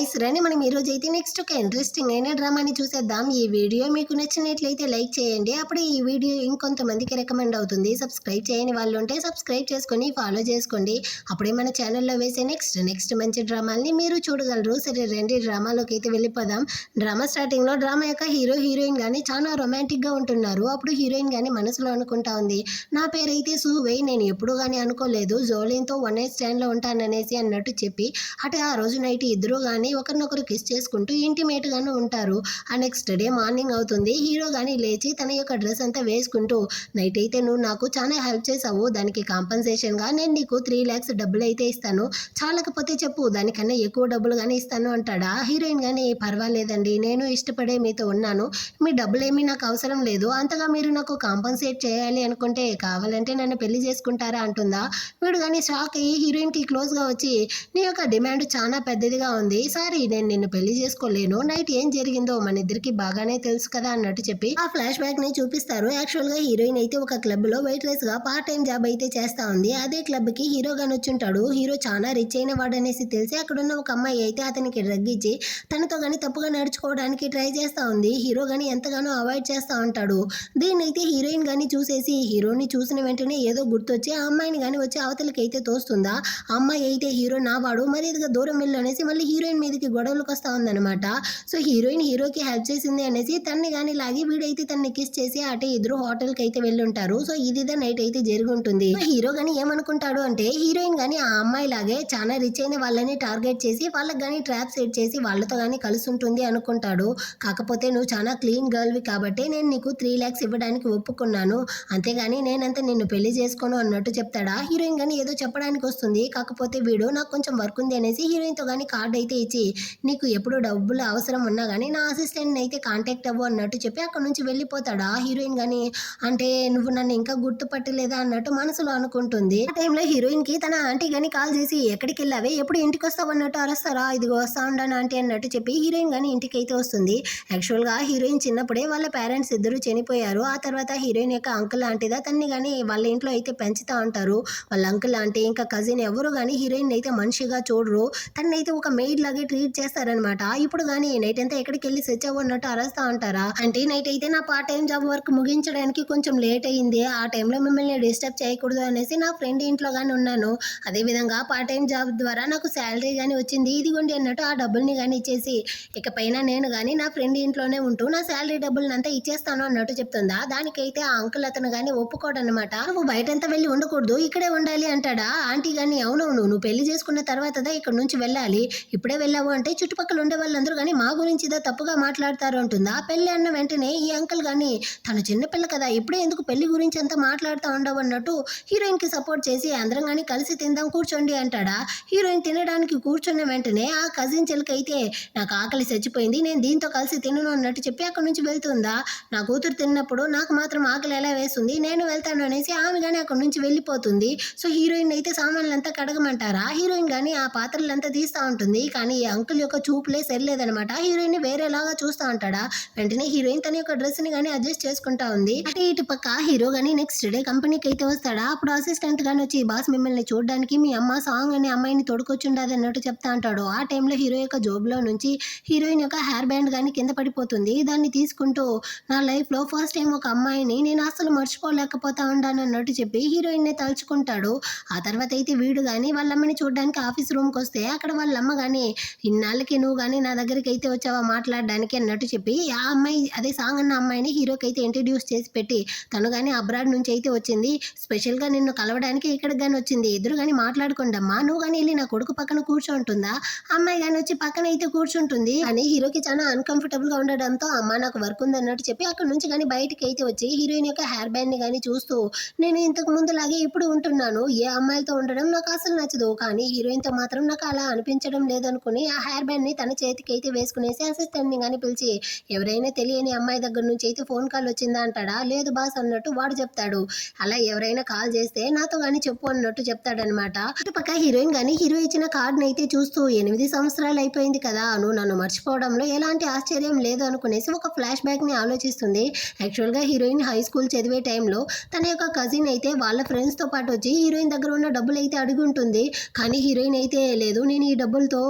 Guys రండి మనం ఈరోజు అయితే నెక్స్ట్ ఒక ఇంట్రెస్టింగ్ అయిన డ్రామాని చూసేద్దాం. ఈ వీడియో మీకు నచ్చినట్లయితే లైక్ చేయండి. అప్పుడే ఈ వీడియో ఇంకొంతమందికి రికమెండ్ అవుతుంది. సబ్స్క్రైబ్ చేయని వాళ్ళు ఉంటే సబ్స్క్రైబ్ చేసుకొని ఫాలో చేసుకోండి. అప్పుడే మన ఛానల్లో వేసే నెక్స్ట్ మంచి డ్రామాల్ని మీరు చూడగలరు. సరే రండి డ్రామాలోకి అయితే వెళ్ళిపోదాం. డ్రామా స్టార్టింగ్లో డ్రామా యొక్క హీరోయిన్ కానీ చాలా రొమాంటిక్గా ఉంటున్నారు. అప్పుడు హీరోయిన్ కానీ మనసులో అనుకుంటా ఉంది, నా పేరైతే సూవే, నేను ఎప్పుడు కానీ అనుకోలేదు జోలిన్తో వన్ నైట్ స్టాండ్లో ఉంటాననేసి అన్నట్టు చెప్పి అటు ఆ రోజు నైట్ ఇద్దరు కానీ ఒకరినొకరు కిస్ చేసుకుంటూ ఇంటిమేట్గాను ఉంటారు. ఆ నెక్స్ట్ డే మార్నింగ్ అవుతుంది. హీరో కానీ లేచి తన యొక్క డ్రెస్ అంతా వేసుకుంటూ, నైట్ అయితే నువ్వు నాకు చాలా హెల్ప్ చేసావు, దానికి కాంపన్సేషన్గా నేను నీకు 3 lakhs డబ్బులు అయితే ఇస్తాను, చాలకపోతే చెప్పు దానికన్నా ఎక్కువ డబ్బులు కానీ ఇస్తాను అంటాడా. హీరోయిన్ కానీ పర్వాలేదండి, నేను ఇష్టపడే మీతో ఉన్నాను, మీ డబ్బులేమీ నాకు అవసరం లేదు, అంతగా మీరు నాకు కాంపన్సేట్ చేయాలి అనుకుంటే కావాలంటే నన్ను పెళ్లి చేసుకుంటారా అంటుందా. వీడు కానీ షాక్ అయ్యి హీరోయిన్కి క్లోజ్గా వచ్చి, నీ యొక్క డిమాండ్ చాలా పెద్దదిగా ఉంది, సారీ నేను నిన్ను పెళ్లి చేసుకోలేను, నైట్ ఏం జరిగిందో మన ఇద్దరికి బాగానే తెలుసు కదా అన్నట్టు చెప్పి ఆ ఫ్లాష్ బ్యాక్ ని చూపిస్తారు. యాక్చువల్ గా హీరోయిన్ అయితే ఒక క్లబ్ లో వెయిట్రెస్ గా పార్ట్ టైం జాబ్ అయితే చేస్తా ఉంది. అదే క్లబ్ కి హీరో గాని వచ్చుంటాడు. హీరో చాలా రిచ్ అయిన వాడు అనేసి తెలిసి అక్కడున్న ఒక అమ్మాయి అయితే అతనికి డ్రగ్ ఇచ్చి తనతో గాని తప్పుగా నడుచుకోవడానికి ట్రై చేస్తా ఉంది. హీరో గాని ఎంతగానో అవాయిడ్ చేస్తా ఉంటాడు. దీన్ని అయితే హీరోయిన్ గాని చూసేసి హీరోని చూసిన వెంటనే ఏదో గుర్తొచ్చి ఆ అమ్మాయిని గాని వచ్చి అవతలకి అయితే తోస్తుందా. ఆ అమ్మాయి అయితే హీరో నా వాడు మరి ఇదిగా దూరం వెళ్ళు అనేసి మళ్ళీ హీరోయిన్ మీదకి గొడవలకు వస్తూ ఉందన్నమాట. సో హీరోయిన్ హీరోకి హెల్ప్ చేసింది అనేసి తన్ని కానీ లాగి వీడైతే తన్ని కిస్ చేసి అటే ఇద్దరు హోటల్కి అయితే వెళ్ళి ఉంటారు. సో ఇదిదా నైట్ అయితే జరిగి ఉంటుంది. హీరో కానీ ఏమనుకుంటాడు అంటే హీరోయిన్ కానీ ఆ అమ్మాయి లాగే చాలా రిచ్ అయిన వాళ్ళని టార్గెట్ చేసి వాళ్ళకి కానీ ట్రాప్ సెట్ చేసి వాళ్ళతో కానీ కలిసి ఉంటుంది అనుకుంటాడు. కాకపోతే నువ్వు చాలా క్లీన్ గర్ల్వి కాబట్టి నేను నీకు 3 lakhs ఇవ్వడానికి ఒప్పుకున్నాను, అంతేగాని నేనంతా నిన్ను పెళ్లి చేసుకోను అన్నట్టు చెప్తాడా. హీరోయిన్ కానీ ఏదో చెప్పడానికి వస్తుంది. కాకపోతే వీడు నాకు కొంచెం వర్క్ ఉంది అనేసి హీరోయిన్తో కానీ కార్డ్ అయితే ఇచ్చి, నీకు ఎప్పుడు డబ్బులు అవసరం ఉన్నా కానీ నా అసిస్టెంట్ని అయితే కాంటాక్ట్ అవ్వు అన్నట్టు చెప్పి అక్కడ నుంచి వెళ్ళిపోతాడా. హీరోయిన్ కానీ అంటే నువ్వు నన్ను ఇంకా గుర్తుపట్టలేదా అన్నట్టు మనసులో అనుకుంటుంది. ఆ టైంలో హీరోయిన్కి తన ఆంటీ కానీ కాల్ చేసి, ఎక్కడికి వెళ్ళావే, ఎప్పుడు ఇంటికి వస్తావు అన్నట్టు అరుస్తారా, ఇదిగో వస్తా ఉండాను ఆంటీ అన్నట్టు చెప్పి హీరోయిన్ కానీ ఇంటికి అయితే వస్తుంది. యాక్చువల్గా హీరోయిన్ చిన్నప్పుడే వాళ్ళ పేరెంట్స్ ఇద్దరు చనిపోయారు. ఆ తర్వాత హీరోయిన్ యొక్క అంకుల్ ఆంటీదా తన్ని కానీ వాళ్ళ ఇంట్లో అయితే పెంచుతూ ఉంటారు. వాళ్ళ అంకుల్ ఆంటీ ఇంకా కజిన్ ఎవరు కానీ హీరోయిన్ అయితే మనిషిగా చూడరు, తనైతే ఒక మెయిడ్ లాగే ట్రీట్ చేస్తారనమాట. ఇప్పుడు కానీ నైట్ అంతా ఎక్కడికి వెళ్ళి సెచ్ అవ్వన్నట్టు అరుస్తా ఉంటారా. అంటే నైట్ అయితే నా పార్ట్ టైం జాబ్ వర్క్ ముగించడానికి కొంచెం లేట్ అయింది, ఆ టైంలో మిమ్మల్ని డిస్టర్బ్ చేయకూడదు అనేసి నా ఫ్రెండ్ ఇంట్లో కానీ ఉన్నాను, అదేవిధంగా పార్ట్ టైం జాబ్ ద్వారా నాకు శాలరీ కానీ వచ్చింది, ఇదిగోండి అన్నట్టు ఆ డబ్బుల్ని కానీ ఇచ్చేసి ఇకపైన నేను కానీ నా ఫ్రెండ్ ఇంట్లోనే ఉంటూ నా శాలరీ డబ్బుల్ని అంతా ఇచ్చేస్తాను అన్నట్టు చెప్తుందా. దానికైతే ఆ అంకుల్ అతను కానీ ఒప్పుకోడనమాట. నువ్వు బయటంతా వెళ్ళి ఉండకూడదు, ఇక్కడే ఉండాలి అంటాడా. ఆంటీ కానీ అవునవును నువ్వు పెళ్లి చేసుకున్న తర్వాతదా ఇక్కడ నుంచి వెళ్ళాలి, ఇప్పుడే వెళ్ళావు అంటే చుట్టుపక్కల ఉండే వాళ్ళందరూ కానీ మా గురించి ఇదా తప్పుగా మాట్లాడతారు అంటుందా. పెళ్లి అన్న వెంటనే ఈ అంకుల్ కానీ తను చిన్నపిల్ల కదా ఇప్పుడే ఎందుకు పెళ్లి గురించి అంతా మాట్లాడుతూ ఉండవు అన్నట్టు హీరోయిన్కి సపోర్ట్ చేసి అందరం కానీ కలిసి తిందాం కూర్చోండి అంటాడా. హీరోయిన్ తినడానికి కూర్చున్న వెంటనే ఆ కజిన్ చెల్లికి అయితే నాకు ఆకలి చచ్చిపోయింది, నేను దీంతో కలిసి తినను అన్నట్టు చెప్పి అక్కడ నుంచి వెళ్తుందా. నా కూతురు తిన్నప్పుడు నాకు మాత్రం ఆకలి ఎలా వేస్తుంది, నేను వెళ్తాను అనేసి ఆమె కానీ అక్కడ నుంచి వెళ్ళిపోతుంది. సో హీరోయిన్ అయితే సామాన్లంతా కడగమంటారా. హీరోయిన్ కానీ ఆ పాత్రలంతా తీస్తూ ఉంటుంది. కానీ ఈ అంకుల్ యొక్క చూపులే సరిలేదనమాట. హీరోయిన్ వేరేలాగా చూస్తూ ఉంటాడా. వెంటనే హీరోయిన్ తన యొక్క డ్రెస్ ని కానీ అడ్జస్ట్ చేసుకుంటా ఉంది. అంటే ఇటు పక్క హీరో కానీ నెక్స్ట్ డే కంపెనీకి అయితే వస్తాడా. అప్పుడు అసిస్టెంట్ గాని వచ్చి, బాస్ మిమ్మల్ని చూడడానికి మీ అమ్మ సాంగ్ అనే అమ్మాయిని తోడుకొచ్చుండదు అన్నట్టు చెప్తా అంటాడు. ఆ టైంలో హీరో యొక్క జోబులో నుంచి హీరోయిన్ యొక్క హెయిర్ బ్యాండ్ కానీ కింద పడిపోతుంది. దాన్ని తీసుకుంటూ, నా లైఫ్ లో ఫస్ట్ టైం ఒక అమ్మాయిని నేను అసలు మర్చిపోలేకపోతా ఉండాను అన్నట్టు చెప్పి హీరోయిన్ ని తలుచుకుంటాడు. ఆ తర్వాత అయితే వీడు కానీ వాళ్ళ అమ్మని చూడడానికి ఆఫీస్ రూమ్కి వస్తే అక్కడ వాళ్ళ అమ్మ కానీ, ఇన్నాళ్ళకి నువ్వు కానీ నా దగ్గరికి అయితే వచ్చావా మాట్లాడడానికి అన్నట్టు చెప్పి ఆ అమ్మాయి అదే సాంగ్ అన్న అమ్మాయిని హీరోకి అయితే ఇంట్రడ్యూస్ చేసి పెట్టి, తను కానీ అబ్రాడ్ నుంచి అయితే వచ్చింది, స్పెషల్గా నిన్ను కలవడానికి ఇక్కడికి కానీ వచ్చింది, ఇద్దరు కానీ మాట్లాడుకుండమ్మా, నువ్వు కానీ వెళ్ళి నా కొడుకు పక్కన కూర్చుంటుందా. అమ్మాయి కానీ వచ్చి పక్కన అయితే కూర్చుంటుంది. అని హీరోకి చాలా అన్కంఫర్టబుల్గా ఉండడంతో అమ్మ నాకు వర్క్ ఉంది అన్నట్టు చెప్పి అక్కడ నుంచి కానీ బయటికి అయితే వచ్చి హీరోయిన్ యొక్క హెయిర్ బ్యాండ్ని కానీ చూస్తూ, నేను ఇంతకు ముందు లాగే ఇప్పుడు ఉంటున్నాను, ఏ అమ్మాయిలతో ఉండడం నాకు అసలు నచ్చదు, కానీ హీరోయిన్తో మాత్రం నాకు అలా అనిపించడం లేదనుకుని ఆ హెయిర్ బ్యాండ్ని తన చేతికి అయితే వేసుకునేసి అసిస్టెంట్ని కానీ పిలిచి, ఎవరైనా తెలియని అమ్మాయి దగ్గర నుంచి అయితే ఫోన్ కాల్ వచ్చిందా అంటాడా. లేదు బాస్ అన్నట్టు వాడు చెప్తాడు. అలా ఎవరైనా కాల్ చేస్తే నాతో కానీ చెప్పు అన్నట్టు చెప్తాడనమాట. ఇటుపక్క హీరోయిన్ కానీ హీరో ఇచ్చిన కార్డుని అయితే చూస్తూ, 8 సంవత్సరాలు అయిపోయింది కదా, నువ్వు నన్ను మర్చిపోవడంలో ఎలాంటి ఆశ్చర్యం లేదు అనుకునేసి ఒక ఫ్లాష్ బ్యాక్ ని ఆలోచిస్తుంది. యాక్చువల్గా హీరోయిన్ హై స్కూల్ చదివే టైంలో తన యొక్క కజిన్ అయితే వాళ్ళ ఫ్రెండ్స్తో పాటు వచ్చి హీరోయిన్ దగ్గర ఉన్న డబ్బులు అయితే అడుగుంటుంది. కానీ హీరోయిన్ అయితే లేదు, నేను ఈ డబ్బులతో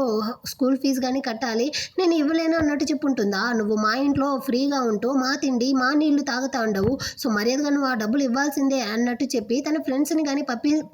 స్కూల్ ఫీజు కానీ కట్టాలి, నేను ఇవ్వలేను అన్నట్టు చెప్పుంటుందా? నువ్వు మా ఇంట్లో ఫ్రీగా ఉంటూ మా తిండి మా నీళ్లు తాగుతా ఉండవు, సో మర్యాదగా నువ్వు ఆ డబ్బులు ఇవ్వాల్సిందే అన్నట్టు చెప్పి తన ఫ్రెండ్స్ని కానీ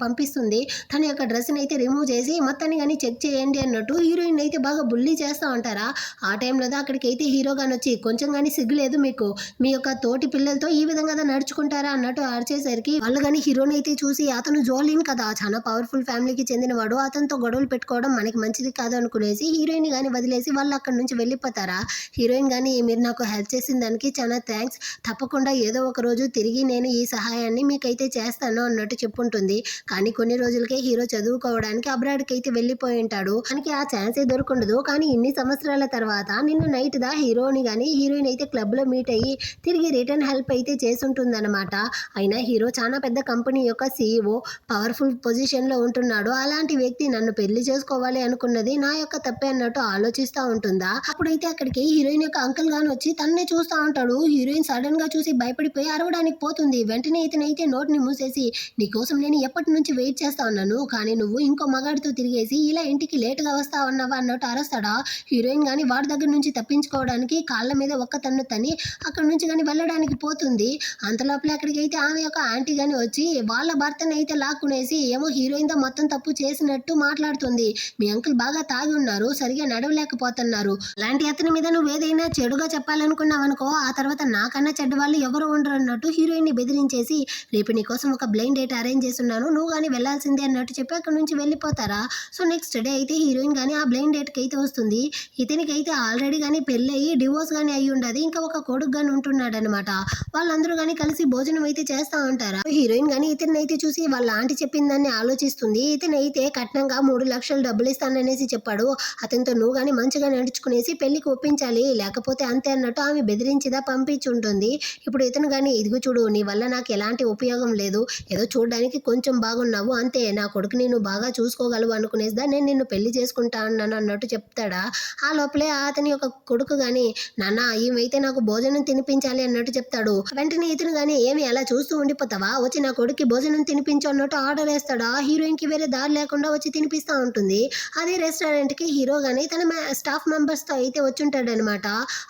పంపిస్తుంది. తన యొక్క డ్రెస్ని అయితే రిమూవ్ చేసి మొత్తాన్ని కానీ చెక్ చేయండి అన్నట్టు హీరోయిన్ అయితే బాగా బుల్లీ చేస్తూ ఉంటారా. ఆ టైంలో అక్కడికైతే హీరో గాని వచ్చి కొంచెం కానీ సిగ్గులేదు మీకు, మీ యొక్క తోటి పిల్లలతో ఈ విధంగా నడుచుకుంటారా అన్నట్టు అరిచేసరికి వాళ్ళు కానీ హీరోని అయితే చూసి అతను జోలిన్ కదా, చాలా పవర్ఫుల్ ఫ్యామిలీకి చెందినవాడు, అతనితో గొడవలు పెట్టుకోవడం మనకి మంచిది కాదు అనుకునేసి హీరోయిన్ కానీ వదిలేసి వాళ్ళు అక్కడి నుంచి వెళ్ళిపోతారా. హీరోయిన్ కానీ మీరు నాకు హెల్ప్ చేసిన దానికి చాలా థ్యాంక్స్, తప్పకుండా ఏదో ఒక రోజు తిరిగి నేను ఈ సహాయాన్ని మీకైతే చేస్తాను అన్నట్టు చెప్పుంటుంది. కానీ కొన్ని రోజులకే హీరో చదువుకోవడానికి అబ్రాడ్కి అయితే వెళ్ళిపోయి ఉంటాడు. మనకి ఆ ఛాన్సే దొరకుండదు. కానీ ఇన్ని సంవత్సరాల తర్వాత నిన్న నైట్ హీరోని కానీ హీరోయిన్ అయితే క్లబ్లో మీట్ అయ్యి తిరిగి రిటర్న్ హెల్ప్ అయితే చేసుంటుందన్నమాట. అయినా హీరో చాలా పెద్ద కంపెనీ యొక్క CEO, పవర్ఫుల్ పొజిషన్లో ఉంటున్నాడు. అలాంటి వ్యక్తి నన్ను పెళ్లి చేసుకోవాలి అనుకున్నది నా యొక్క తప్పే అన్నట్టు ఆలోచిస్తూ ఉంటుందా. అప్పుడైతే అక్కడికి హీరోయిన్ యొక్క అంకుల్ గాని వచ్చి తన్నే చూస్తూ ఉంటాడు. హీరోయిన్ సడన్ గా చూసి భయపడిపోయి అరవడానికి పోతుంది. వెంటనే ఇతనైతే నోటిని మూసేసి, నీకోసం నేను ఎప్పటి నుంచి వెయిట్ చేస్తా ఉన్నాను, కానీ నువ్వు ఇంకో మగాడితో తిరిగేసి ఇలా ఇంటికి లేటుగా వస్తా ఉన్నావా అన్నట్టు అరస్తాడా. హీరోయిన్ కానీ వాడి దగ్గర నుంచి తప్పించుకోవడానికి కాళ్ళ మీద ఒక్క తన్ను తని అక్కడి నుంచి కానీ వెళ్ళడానికి పోతుంది. అంతలోపలే అక్కడికైతే ఆమె యొక్క ఆంటీ గాని వచ్చి వాళ్ళ భర్తను అయితే లాక్కునేసి ఏమో హీరోయిన్ తో మొత్తం తప్పు చేసినట్టు మాట్లాడుతుంది. మీ అంకుల్ బాగా తాగి ఉన్నారు, సరిగా నడవలేకపోతున్నారు, అలాంటి అతని మీద నువ్వు ఏదైనా చెడుగా చెప్పాలనుకున్నావనుకో ఆ తర్వాత నాకన్నా చెడ్డ వాళ్ళు ఎవరు ఉండరు అన్నట్టు హీరోయిన్ ని బెదిరించేసి, రేపు నీ కోసం ఒక బ్లైండ్ డేట్ అరేంజ్ చేస్తున్నాను, నువ్వు కానీ వెళ్లాల్సిందే అన్నట్టు చెప్పి అక్కడి నుంచి వెళ్ళిపోతారా. సో నెక్స్ట్ డే అయితే హీరోయిన్ కానీ ఆ బ్లైండ్ డేట్ కి అయితే వస్తుంది. ఇతనికి అయితే ఆల్రెడీ కానీ పెళ్ళయి డివోర్స్ కానీ అయ్యి ఉండదు, ఇంకా ఒక కొడుకు గాని ఉంటున్నాడు అనమాట. వాళ్ళందరూ కానీ కలిసి భోజనం అయితే చేస్తా ఉంటారా. హీరోయిన్ కానీ ఇతన్ని అయితే చూసి వాళ్ళ ఆంటీ చెప్పిందని ఆలోచిస్తుంది. ఇతనైతే కట్నంగా 3 లక్షలు డబ్బులు ఇస్తాననేసి చెప్పాడు, అతనితో నువ్వు కానీ మంచిగా నడుచుకునేసి పెళ్లికి ఒప్పించాలి, లేకపోతే అంతే అన్నట్టు ఆమె బెదిరించిదా పంపించుంటుంది. ఇప్పుడు ఇతను కానీ ఇదిగో చూడు, నీ వల్ల నాకు ఎలాంటి ఉపయోగం లేదు, ఏదో చూడడానికి కొంచెం బాగున్నావు అంతే, నా కొడుకుని నువ్వు బాగా చూసుకోగలవు అనుకునేసిదా నేను నిన్ను పెళ్లి చేసుకుంటా అన్నాను అన్నట్టు చెప్తాడా. ఆ లోపలే అతని యొక్క కొడుకు గాని, నాన్న ఈమెయితే నాకు భోజనం తినిపించాలి అన్నట్టు చెప్తాడు. వెంటనే ఇతను గాని, ఏమి అలా చూస్తూ ఉండిపోతావా, వచ్చి నా కొడుకు భోజనం తినిపించు అన్నట్టు ఆర్డర్ వేస్తాడా. హీరోయిన్ కి వేరే దారి లేకుండా వచ్చి తినిపిస్తా ఉంటుంది. అదే రెస్టారెంట్ కి హీరో గాని తన స్టాఫ్ మెంబర్స్ తో అయితే వచ్చుంటాడు అనమాట.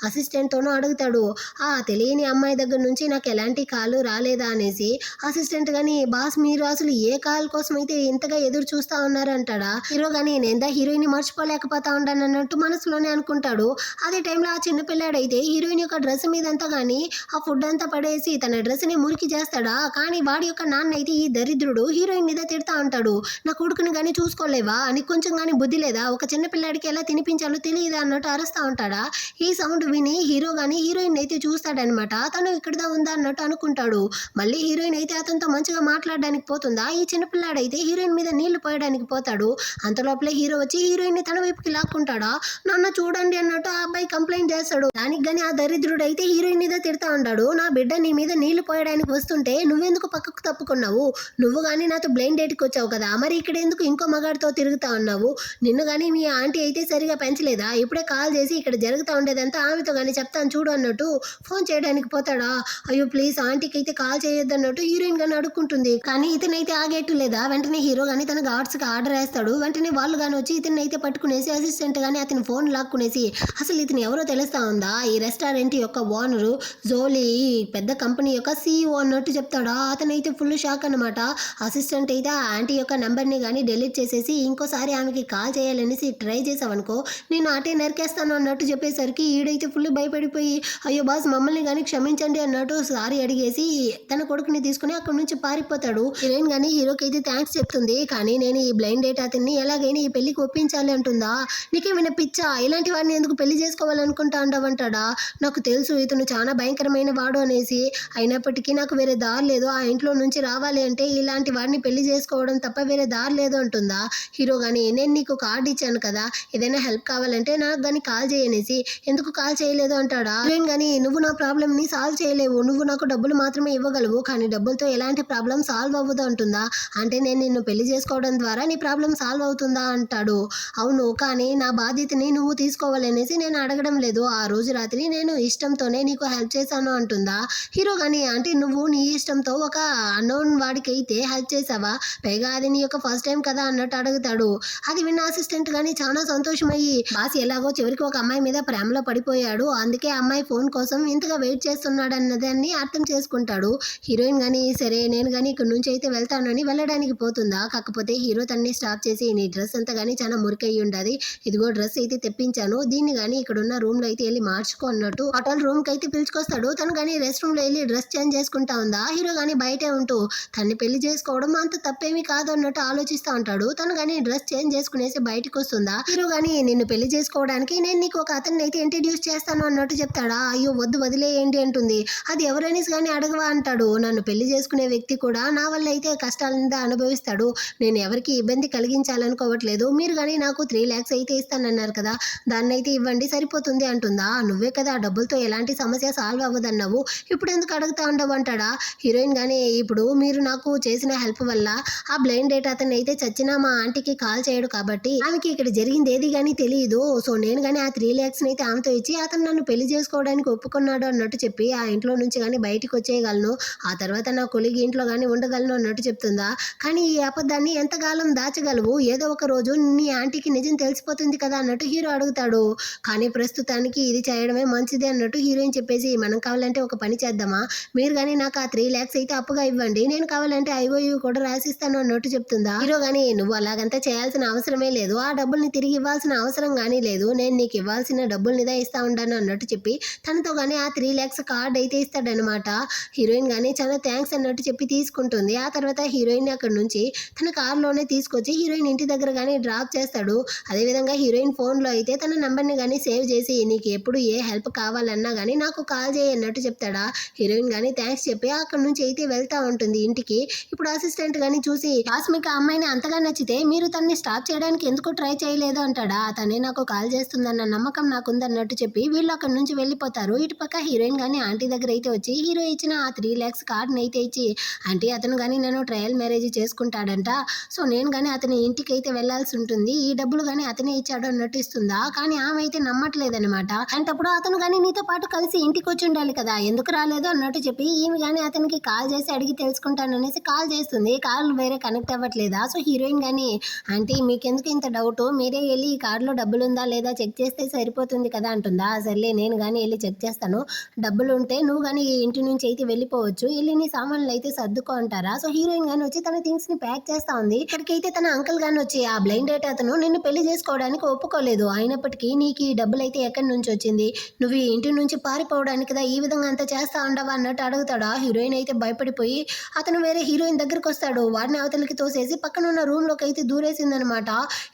అసిస్టెంట్ తోనూ అడుగుతాడు, ఆ తెలియని అమ్మాయి దగ్గర నుంచి నాకు ఎలాంటి కాలు రాలేదా అనేసి. అసిస్టెంట్ గాని, బాస్ మీరు అసలు ఏ కాల్ కోసం అయితే ఇంతగా ఎదురు చూస్తా ఉన్నారు అంటాడా. హీరో గాని, నేను హీరోయిన్ ని మర్చిపోలేకపోతా ఉంటాను అన్నట్టు మనసులోనే అనుకుంటాడు. అదే టైంలో ఆ చిన్న పిల్లాడైతే హీరోయిన్ యొక్క డ్రెస్ మీదంతా కానీ ఆ ఫుడ్ అంతా పడేసి తన డ్రెస్ ని మురికి చేస్తాడా. కానీ వాడి యొక్క నాన్న అయితే ఈ దరిద్రుడు హీరోయిన్ మీద తిడతా ఉంటాడు, నా కొడుకుని కానీ చూసుకోలేవా, అని కొంచెం కానీ బుద్ధి లేదా, ఒక చిన్న పిల్లాడికి ఎలా తినిపించాలో తెలియదా అన్నట్టు అరుస్తా ఉంటాడా. ఈ సౌండ్ విని హీరో గాని హీరోయిన్ అయితే చూస్తాడనమాట. తను ఇక్కడదా ఉందా అన్నట్టు అనుకుంటాడు. మళ్ళీ హీరోయిన్ అయితే అతనితో మంచిగా మాట్లాడడానికి పోతుందా, ఈ చిన్న పిల్లాడైతే హీరోయిన్ మీద నీళ్లు పోయడానికి పోతాడు. అంతలోపలే హీరో వచ్చి హీరోయిన్ ని తన వైపుకి లాక్కుంటాడా. నాన్న చూడండి అన్నట్టు ఆ అబ్బాయి కంప్లైంట్ చేస్తాడు. దానికి గానీ ఆ దరిద్రుడు అయితే హీరోయిన్ మీద తిడతా ఉంటాడు, నా బిడ్డ నీ మీద నీళ్లు పోయడానికి వస్తుంటే నువ్వెందుకు పక్కకు తప్పుకున్నావు, నువ్వు కానీ నాతో బ్లైండ్ డేట్కి వచ్చావు కదా, మరి ఇక్కడ ఎందుకు ఇంకో మగాడితో తిరుగుతా ఉన్నావు, నిన్ను కానీ మీ ఆంటీ అయితే సరిగా పెంచలేదా, ఇప్పుడే కాల్ చేసి ఇక్కడ జరుగుతూ ఉండేదంతా ఆమెతో కానీ చెప్తాను చూడు అన్నట్టు ఫోన్ చేయడానికి పోతాడా. అయ్యో ప్లీజ్ ఆంటీకి అయితే కాల్ చేయొద్దు అన్నట్టు హీరోయిన్ గానీ అడుక్కుంటుంది. కానీ ఇతనైతే ఆగేట్టు లేదా. వెంటనే హీరో గానీ తన గార్డ్స్ కి ఆర్డర్ వేస్తాడు. వెంటనే వాళ్ళు కానీ వచ్చి ఇతన్ని అయితే పట్టుకునేసి అసిస్టెంట్ గానీ అతని ఫోన్ లాక్కునేసి, అసలు ఇతను ఎవరో తెలుస్తా ఉందా, ఈ రెస్టారెంట్ యొక్క ఓనరు జోలీ, పెద్ద కంపెనీ యొక్క CEO అన్నట్టు చెప్తాడా. అతనైతే ఫుల్ షాక్ అనమాట. అసిస్టెంట్ అయితే ఆ ఆంటీ యొక్క నెంబర్ని కానీ డెలీట్ చేసేసి, ఇంకోసారి ఆమెకి కాల్ చేయాలనేసి ట్రై చేసావనుకో నేను అటే నరికేస్తాను అన్నట్టు చెప్పేసరికి ఈడైతే ఫుల్ భయపడిపోయి, అయ్యో బాస్ మమ్మల్ని కానీ క్షమించండి అన్నట్టు సారీ అడిగేసి తన కొడుకుని తీసుకుని అక్కడి నుంచి పారిపోతాడు. హీరోయిన్ కానీ హీరోకి అయితే థ్యాంక్స్ చెప్తుంది. కానీ నేను ఈ బ్లైండ్ డేట్ అతన్ని ఎలాగైనా ఈ పెళ్లికి ఒప్పించాలి అంటుందా. నీకేమైనా పిచ్చా, ఇలాంటి వాడిని ఎందుకు పెళ్లి చేసుకోవాలనుకుంటా ఉండవంటాడా. నాకు తెలుసు ఇతను చాలా భయంకరమైన వాడు అనేసి, అయినప్పటికీ నాకు వేరే దారి లేదు, ఆ ఇంట్లో నుంచి రావాలి అంటే ఇలాంటి వాడిని పెళ్లి చేసుకోవడం తప్ప వేరే దారి లేదు అంటుందా. హీరో గానీ, నేను నీకు కార్డు ఇచ్చాను కదా, ఏదైనా హెల్ప్ కావాలంటే నాకు కానీ కాల్ చేయనేసి, ఎందుకు కాల్ చేయలేదు అంటాడా. హీరోయిన్ గానీ, నువ్వు నా ప్రాబ్లమ్ ని సాల్వ్ చేయలేవు, నువ్వు నాకు డబ్బులు మాత్రమే ఇవ్వగలవు, కానీ డబ్బులతో ఎలాంటి ప్రాబ్లం సాల్వ్ అవ్వదు అంటుందా. అంటే నేను నిన్ను పెళ్లి చేసుకోవడం ద్వారా నీ ప్రాబ్లం సాల్వ్ అవుతుందా అంటాడు. అవును, కానీ నా బాధ్యతని నువ్వు తీసుకోవాలనేసి నేను అడగడం లేదు, ఆ రోజు రాత్రి నేను ఇష్టంతోనే నీకు హెల్ప్ చేశాను అంటుందా. హీరో గానీ, అంటే నువ్వు నీ ఇష్టంతో ఒక అన్నోన్ వాడికి అయితే హెల్ప్ చేసావా, పైగా అది నీ యొక్క ఫస్ట్ టైం కదా అన్నట్టు అడుగుతాడు. అది విన్న అసిస్టెంట్ గానీ చాలా సంతోషమయ్యి బాస్ ఎలాగో చివరికి ఒక అమ్మాయి మీద ప్రేమలో పడిపోయాడు, అందుకే ఆ అమ్మాయి ఫోన్ కోసం ఇంతగా వెయిట్ చేస్తున్నాడు అన్నదాన్ని అర్థం చేసుకుంటాడు. హీరోయిన్ గానీ సరే నేను గానీ ఇక్కడ నుంచి అయితే వెళ్తానని వెళ్ళడానికి పోతుందా, కాకపోతే హీరో తన్ని స్టాప్ చేసి నీ డ్రెస్ అంతా గానీ చాలా మురికయ్యి ఉండదు, ఇదిగో డ్రెస్ అయితే తెప్పించాను, దీన్ని గానీ ఇక్కడున్న రూమ్ లో అయితే వెళ్ళి మార్చుకో అన్నట్టు హోటల్ రూమ్ కి అయితే పిలుచుకొస్తాడు. తను గానీ రెస్ట్ రూమ్ లో వెళ్ళి డ్రెస్ చేంజ్ చేసుకుంటా ఉందా. హీరో గానీ బయటే ఉంటూ తన్ని పెళ్లి చేసుకోవడం అంత తప్పేమీ కాదు అన్నట్టు ఆలోచిస్తూ ఉంటాడు. తను గానీ డ్రెస్ చేంజ్ చేసుకునేసి బయటకు వస్తుందా. హీరో గానీ నిన్ను పెళ్లి చేసుకోవడానికి నేను నీకు ఒక అతన్ని అయితే ఇంట్రడ్యూస్ చేస్తాను అన్నట్టు చెప్తాడా. అయ్యో వద్దు వదిలేయండి అంటుంది. అది ఎవరనేసి కానీ అడగవా అంటాడు. నన్ను పెళ్లి చేసుకునే వ్యక్తి కూడా నా వల్ల అయితే కష్టాలంతా అనుభవిస్తాడు, నేను ఎవరికి ఇబ్బంది కలిగించాలనుకోవట్లేదు, మీరు కానీ నాకు 3 lakhs అయితే ఇస్తానన్నారు కదా, దాన్ని అయితే ఇవ్వండి సరిపోతుంది అంటుందా. నువ్వే కదా ఆ డబ్బులతో ఎలాంటి సమస్య సాల్వ్ అవ్వదన్నావు, ఇప్పుడు ఎందుకు అడుగుతా ఉండవు అంటాడా. హీరోయిన్ గానీ ఇప్పుడు మీరు నాకు చేసిన హెల్ప్ వల్ల ఆ బ్లైండ్ డేట్ అతను అయితే చచ్చినా మా ఆంటీకి కాల్ చేయడు కాబట్టి ఆమెకి ఇక్కడ జరిగింది ఏది కానీ తెలియదు, సో నేను కానీ ఆ 3 lakhs అయితే ఆమెతో ఇచ్చి అతను నన్ను పెళ్లి చేసుకోవడానికి ఒప్పుకున్నాడు అన్నట్టు చెప్పి ఆ ఇంట్లో నుంచి కానీ బయటకు వచ్చేయగలను, ఆ తర్వాత నా కొలిగి ఇంట్లో కానీ ఉండగలను అన్నట్టు చెప్తుందా. కానీ ఈ అబద్ధాన్ని ఎంతకాలం దాచగలవు, ఏదో ఒక రోజు నీ ఆంటీకి నిజం తెలిసిపోతుంది కదా అన్నట్టు హీరో అడుగుతాడు. కానీ ప్రస్తుతానికి ఇది చేయడమే మంచిది అన్నట్టు హీరోయిన్ చెప్పేసి మనం కావాలంటే ఒక పని చేద్దామా, మీరు కానీ నాకు ఆ 3 lakhs అయితే అప్పుగా ఇవ్వండి, నేను కావాలంటే ఐఓయూ కూడా రాసిస్తాను అన్నట్టు చెప్తుందా. హీరో గానీ నువ్వు అలాగంతా చేయాల్సిన అవసరమే లేదు, ఆ డబ్బుల్ని తిరిగి ఇవ్వాల్సిన అవసరం కానీ లేదు, నేను నీకు ఇవ్వాల్సిన డబ్బుల్నిదా ఇస్తా ఉంటాను అన్నట్టు చెప్పి తనతో కానీ ఆ 3 lakhs కార్డ్ అయితే ఇస్తాడనమాట. హీరోయిన్ గానీ చాలా థ్యాంక్స్ అన్నట్టు చెప్పి తీసుకుంటుంది. ఆ తర్వాత హీరోయిన్ అక్కడ నుంచి తన కార్లోనే తీసుకొచ్చి హీరోయిన్ ఇంటి దగ్గర కానీ డ్రాప్ చేస్తాడు. అదేవిధంగా హీరోయిన్ ఫోన్లో అయితే తన నంబర్ని కానీ సేవ్ చేసి నీకు ఎప్పుడు ఏ హెల్ప్ కావాలన్నా కానీ నాకు కాల్ చేయి అన్నట్టు చెప్తాడా. హీరోయిన్ కానీ థ్యాంక్స్ చెప్పి అక్కడ నుంచి అయితే వెళ్తా ఉంటుంది ఇంటికి. ఇప్పుడు అసిస్టెంట్ కానీ చూసి బాస్ మీకు ఆ అమ్మాయిని అంతగా నచ్చితే మీరు తనని స్టాప్ చేయడానికి ఎందుకు ట్రై చేయలేదు అంటాడా. తనే నాకు కాల్ చేస్తుందన్న నమ్మకం నాకుందన్నట్టు చెప్పి వీళ్ళు అక్కడ నుంచి వెళ్ళిపోతారు. ఇటుపక్క హీరోయిన్ కానీ ఆంటీ దగ్గర అయితే వచ్చి హీరో ఇచ్చిన ఆ 3 lakhs కార్డ్ని అయితే ఇచ్చి ఆంటీ అతను కానీ నన్ను ట్రయల్ మ్యారేజ్ చేసుకుంటాడంట, సో నేను కానీ అతని ఇంటికి అయితే వెళ్లాల్సి ఉంటుంది, ఈ డబ్బులు కానీ అతనే ఇచ్చాడు అన్నట్టు ఇస్తుందా. కానీ ఆమె అయితే నమ్మట్లేదనమాట. అంటప్పుడు అతను కానీ నీతో పాటు కలిసి ఇంటికి వచ్చి ఉండాలి కదా, ఎందుకు రాలేదు అన్నట్టు చెప్పి ఈమె కానీ అతనికి కాల్ చేసి అడిగి తెలుసుకుంటాననేసి కాల్ చేస్తుంది. కాల్ వేరే కనెక్ట్ అవ్వట్లేదా. సో హీరోయిన్ కానీ ఆంటీ మీకెందుకు ఇంత డౌట్, మీరే వెళ్ళి ఈ కార్డులో డబ్బులు ఉందా లేదా చెక్ చేస్తే సరిపోతుంది కదా అంటుందా. సర్లే నేను కానీ వెళ్ళి చెక్ చేస్తాను, డబ్బులు ఉంటే నువ్వు కానీ ఈ ఇంటి నుంచి అయితే వెళ్ళిపోవచ్చు, వెళ్ళి నీ సామాన్లు అయితే సర్దుకో అంటారా. సో హీరోయిన్ గాని వచ్చి తన థింగ్స్ ని ప్యాక్ చేస్తా ఉంది. ఇక్కడికైతే తన అంకుల్ గాని వచ్చి ఆ బ్లైండ్ డేట్ అతను నిన్ను పెళ్లి చేసుకోవడానికి ఒప్పుకోలేదు, అయినప్పటికీ నీకు ఈ డబ్బులు అయితే ఎక్కడి నుంచి వచ్చింది, నువ్వు ఈ ఇంటి నుంచి పారిపోవడానికి కదా ఈ విధంగా అంతా చేస్తా ఉండవా అన్నట్టు అడుగుతాడా. హీరోయిన్ అయితే భయపడిపోయి అతను వేరే హీరోయిన్ దగ్గరకు వస్తాడు, వాడిని అవతలికి తోసేసి పక్కన ఉన్న రూమ్ లోకి అయితే దూరేసిందనమాట.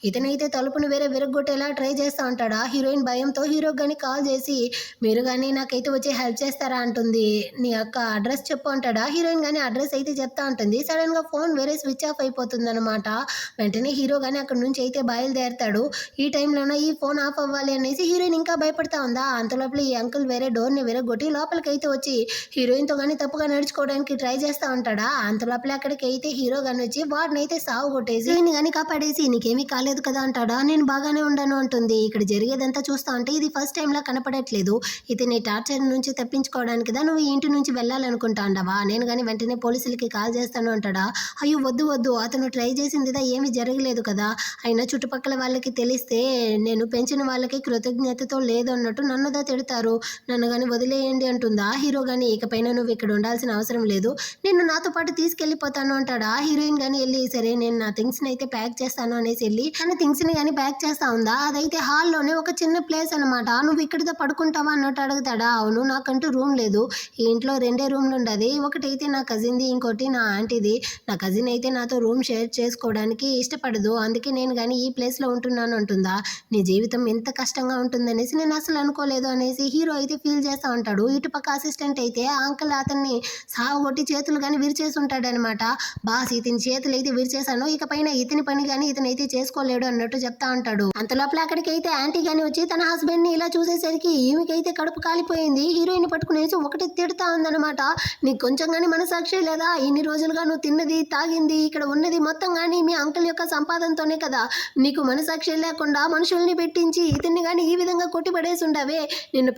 ఇతనైతే తలుపుని వేరే విరగొట్టేలా ట్రై చేస్తా ఉంటాడా. హీరోయిన్ భయంతో హీరోకి కానీ కాల్ చేసి మీరు కానీ నాకైతే వచ్చి హెల్ప్ చేస్తారా అంటుంది. నీ యొక్క అడ్రస్ చెప్పు అంటాడా. హీరోయిన్ కానీ అడ్రస్ అయితే చెప్తా ఉంటుంది. సడన్ గా ఫోన్ వేరే స్విచ్ ఆఫ్ అయిపోతుంది అనమాట. వెంటనే హీరో కానీ అక్కడ నుంచి అయితే బయలుదేరతాడు. ఈ టైంలోనే ఈ ఫోన్ ఆఫ్ అవ్వాలి అనేసి హీరోయిన్ ఇంకా భయపడతా ఉందా. అంతలోపల ఈ అంకుల్ వేరే డోర్ని విరగొట్టి లోపలికైతే వచ్చి హీరోయిన్తో కానీ తప్పుగా నడుచుకోవడానికి ట్రై చేస్తా ఉంటాడా. అంతలోపల అక్కడికి అయితే హీరో కానీ వచ్చి వాడిని అయితే సాగు కొట్టేసి ఈయన కానీ కాపాడేసి నీకేమీ కాలేదు కదా అంటాడా. నేను బాగానే ఉండను అంటుంది. ఇక్కడ జరిగేదంతా చూస్తా ఉంటే ఇది ఫస్ట్ టైం లా కనపడట్లేదు, ఇతని టార్చర్ నుంచి తప్పించుకోవడానికి కదా నువ్వు ఈ ఇంటి నుంచి వెళ్ళాలనుకుంటా ఉండవా, నేను కానీ వెంటనే పోలీసులకి కాల్ చేస్తాను అంటాడా. అయ్యో వద్దు వద్దు, అతను ట్రై చేసిందిదా ఏమీ జరగలేదు కదా, అయినా చుట్టుపక్కల వాళ్ళకి తెలిస్తే నేను పెంచిన వాళ్ళకి కృతజ్ఞతతో లేదు అన్నట్టు నన్నుదా తిడతారు, నన్ను కానీ వదిలేయండి అంటుందా. హీరో కానీ ఇకపైన నువ్వు ఇక్కడ ఉండాల్సిన అవసరం లేదు, నిన్ను నాతో పాటు తీసుకెళ్ళిపోతాను అంటాడా. హీరోయిన్ కానీ వెళ్ళి సరే నేను నా థింగ్స్ని అయితే ప్యాక్ చేస్తాను అనేసి వెళ్ళి తన థింగ్స్ని కానీ ప్యాక్ చేస్తా ఉందా. అదైతే హాల్లోనే ఒక చిన్న ప్లేస్ అనమాట. నువ్వు ఇక్కడితో పడుకుంటావా అన్నట్టు అడుగుతాడా. అవును నాకంటూ రూమ్ లేదు, ఈ ఇంట్లో 2 రూమ్లు ఉండదు, ఒకటైతే నా కజిన్ది ఇంకోటి నా ఆంటీది, నా కజిన్ అయితే నాతో రూమ్ షేర్ చేసుకోవడానికి ఇష్టపడదు, అందుకే నేను కానీ ఈ ప్లేస్లో ఉంటున్నాను అంటుందా. నీ జీవితం ఎంత కష్టంగా ఉంటుందనేసి నేను అసలు అనుకోలేదు అనేసి హీరో అయితే ఫీల్ చేస్తూ ఉంటాడు. ఇటుపక్క అసిస్టెంట్ అయితే ఆ అంకుల్ అతన్ని సాగుగొట్టి చేతులు కానీ విరిచేసి ఉంటాడనమాట. బాస్ ఇతని చేతులు అయితే విరిచేశాను, ఇక పైన ఇతని పని కానీ ఇతనైతే చేసుకోలేడు అన్నట్టు చెప్తా ఉంటాడు. అంతలోపల అక్కడికైతే ఆంటీ కానీ వచ్చి తన హస్బెండ్ ని ఇలా చూసేసరికి ఈమెకైతే కడుపు కాలిపోయింది. హీరోయిన్ పట్టుకునేసి ఒకటి తిడతా ఉందనమాట. నీకు కొంచెం కానీ మనసాక్షి లేదా, ఇన్ని రోజులుగా నువ్వు తిన్నది తాగింది ఇక్కడ ఉన్నది మొత్తం కానీ మీ అంకుల్ యొక్క సంపాదనతోనే కదా, నీకు మనసాక్షి లేకుండా మనుషుల్ని పెట్టించి ఇతన్ని కానీ ఈ విధంగా కొట్టిపడేసి ఉండవే, నిన్ను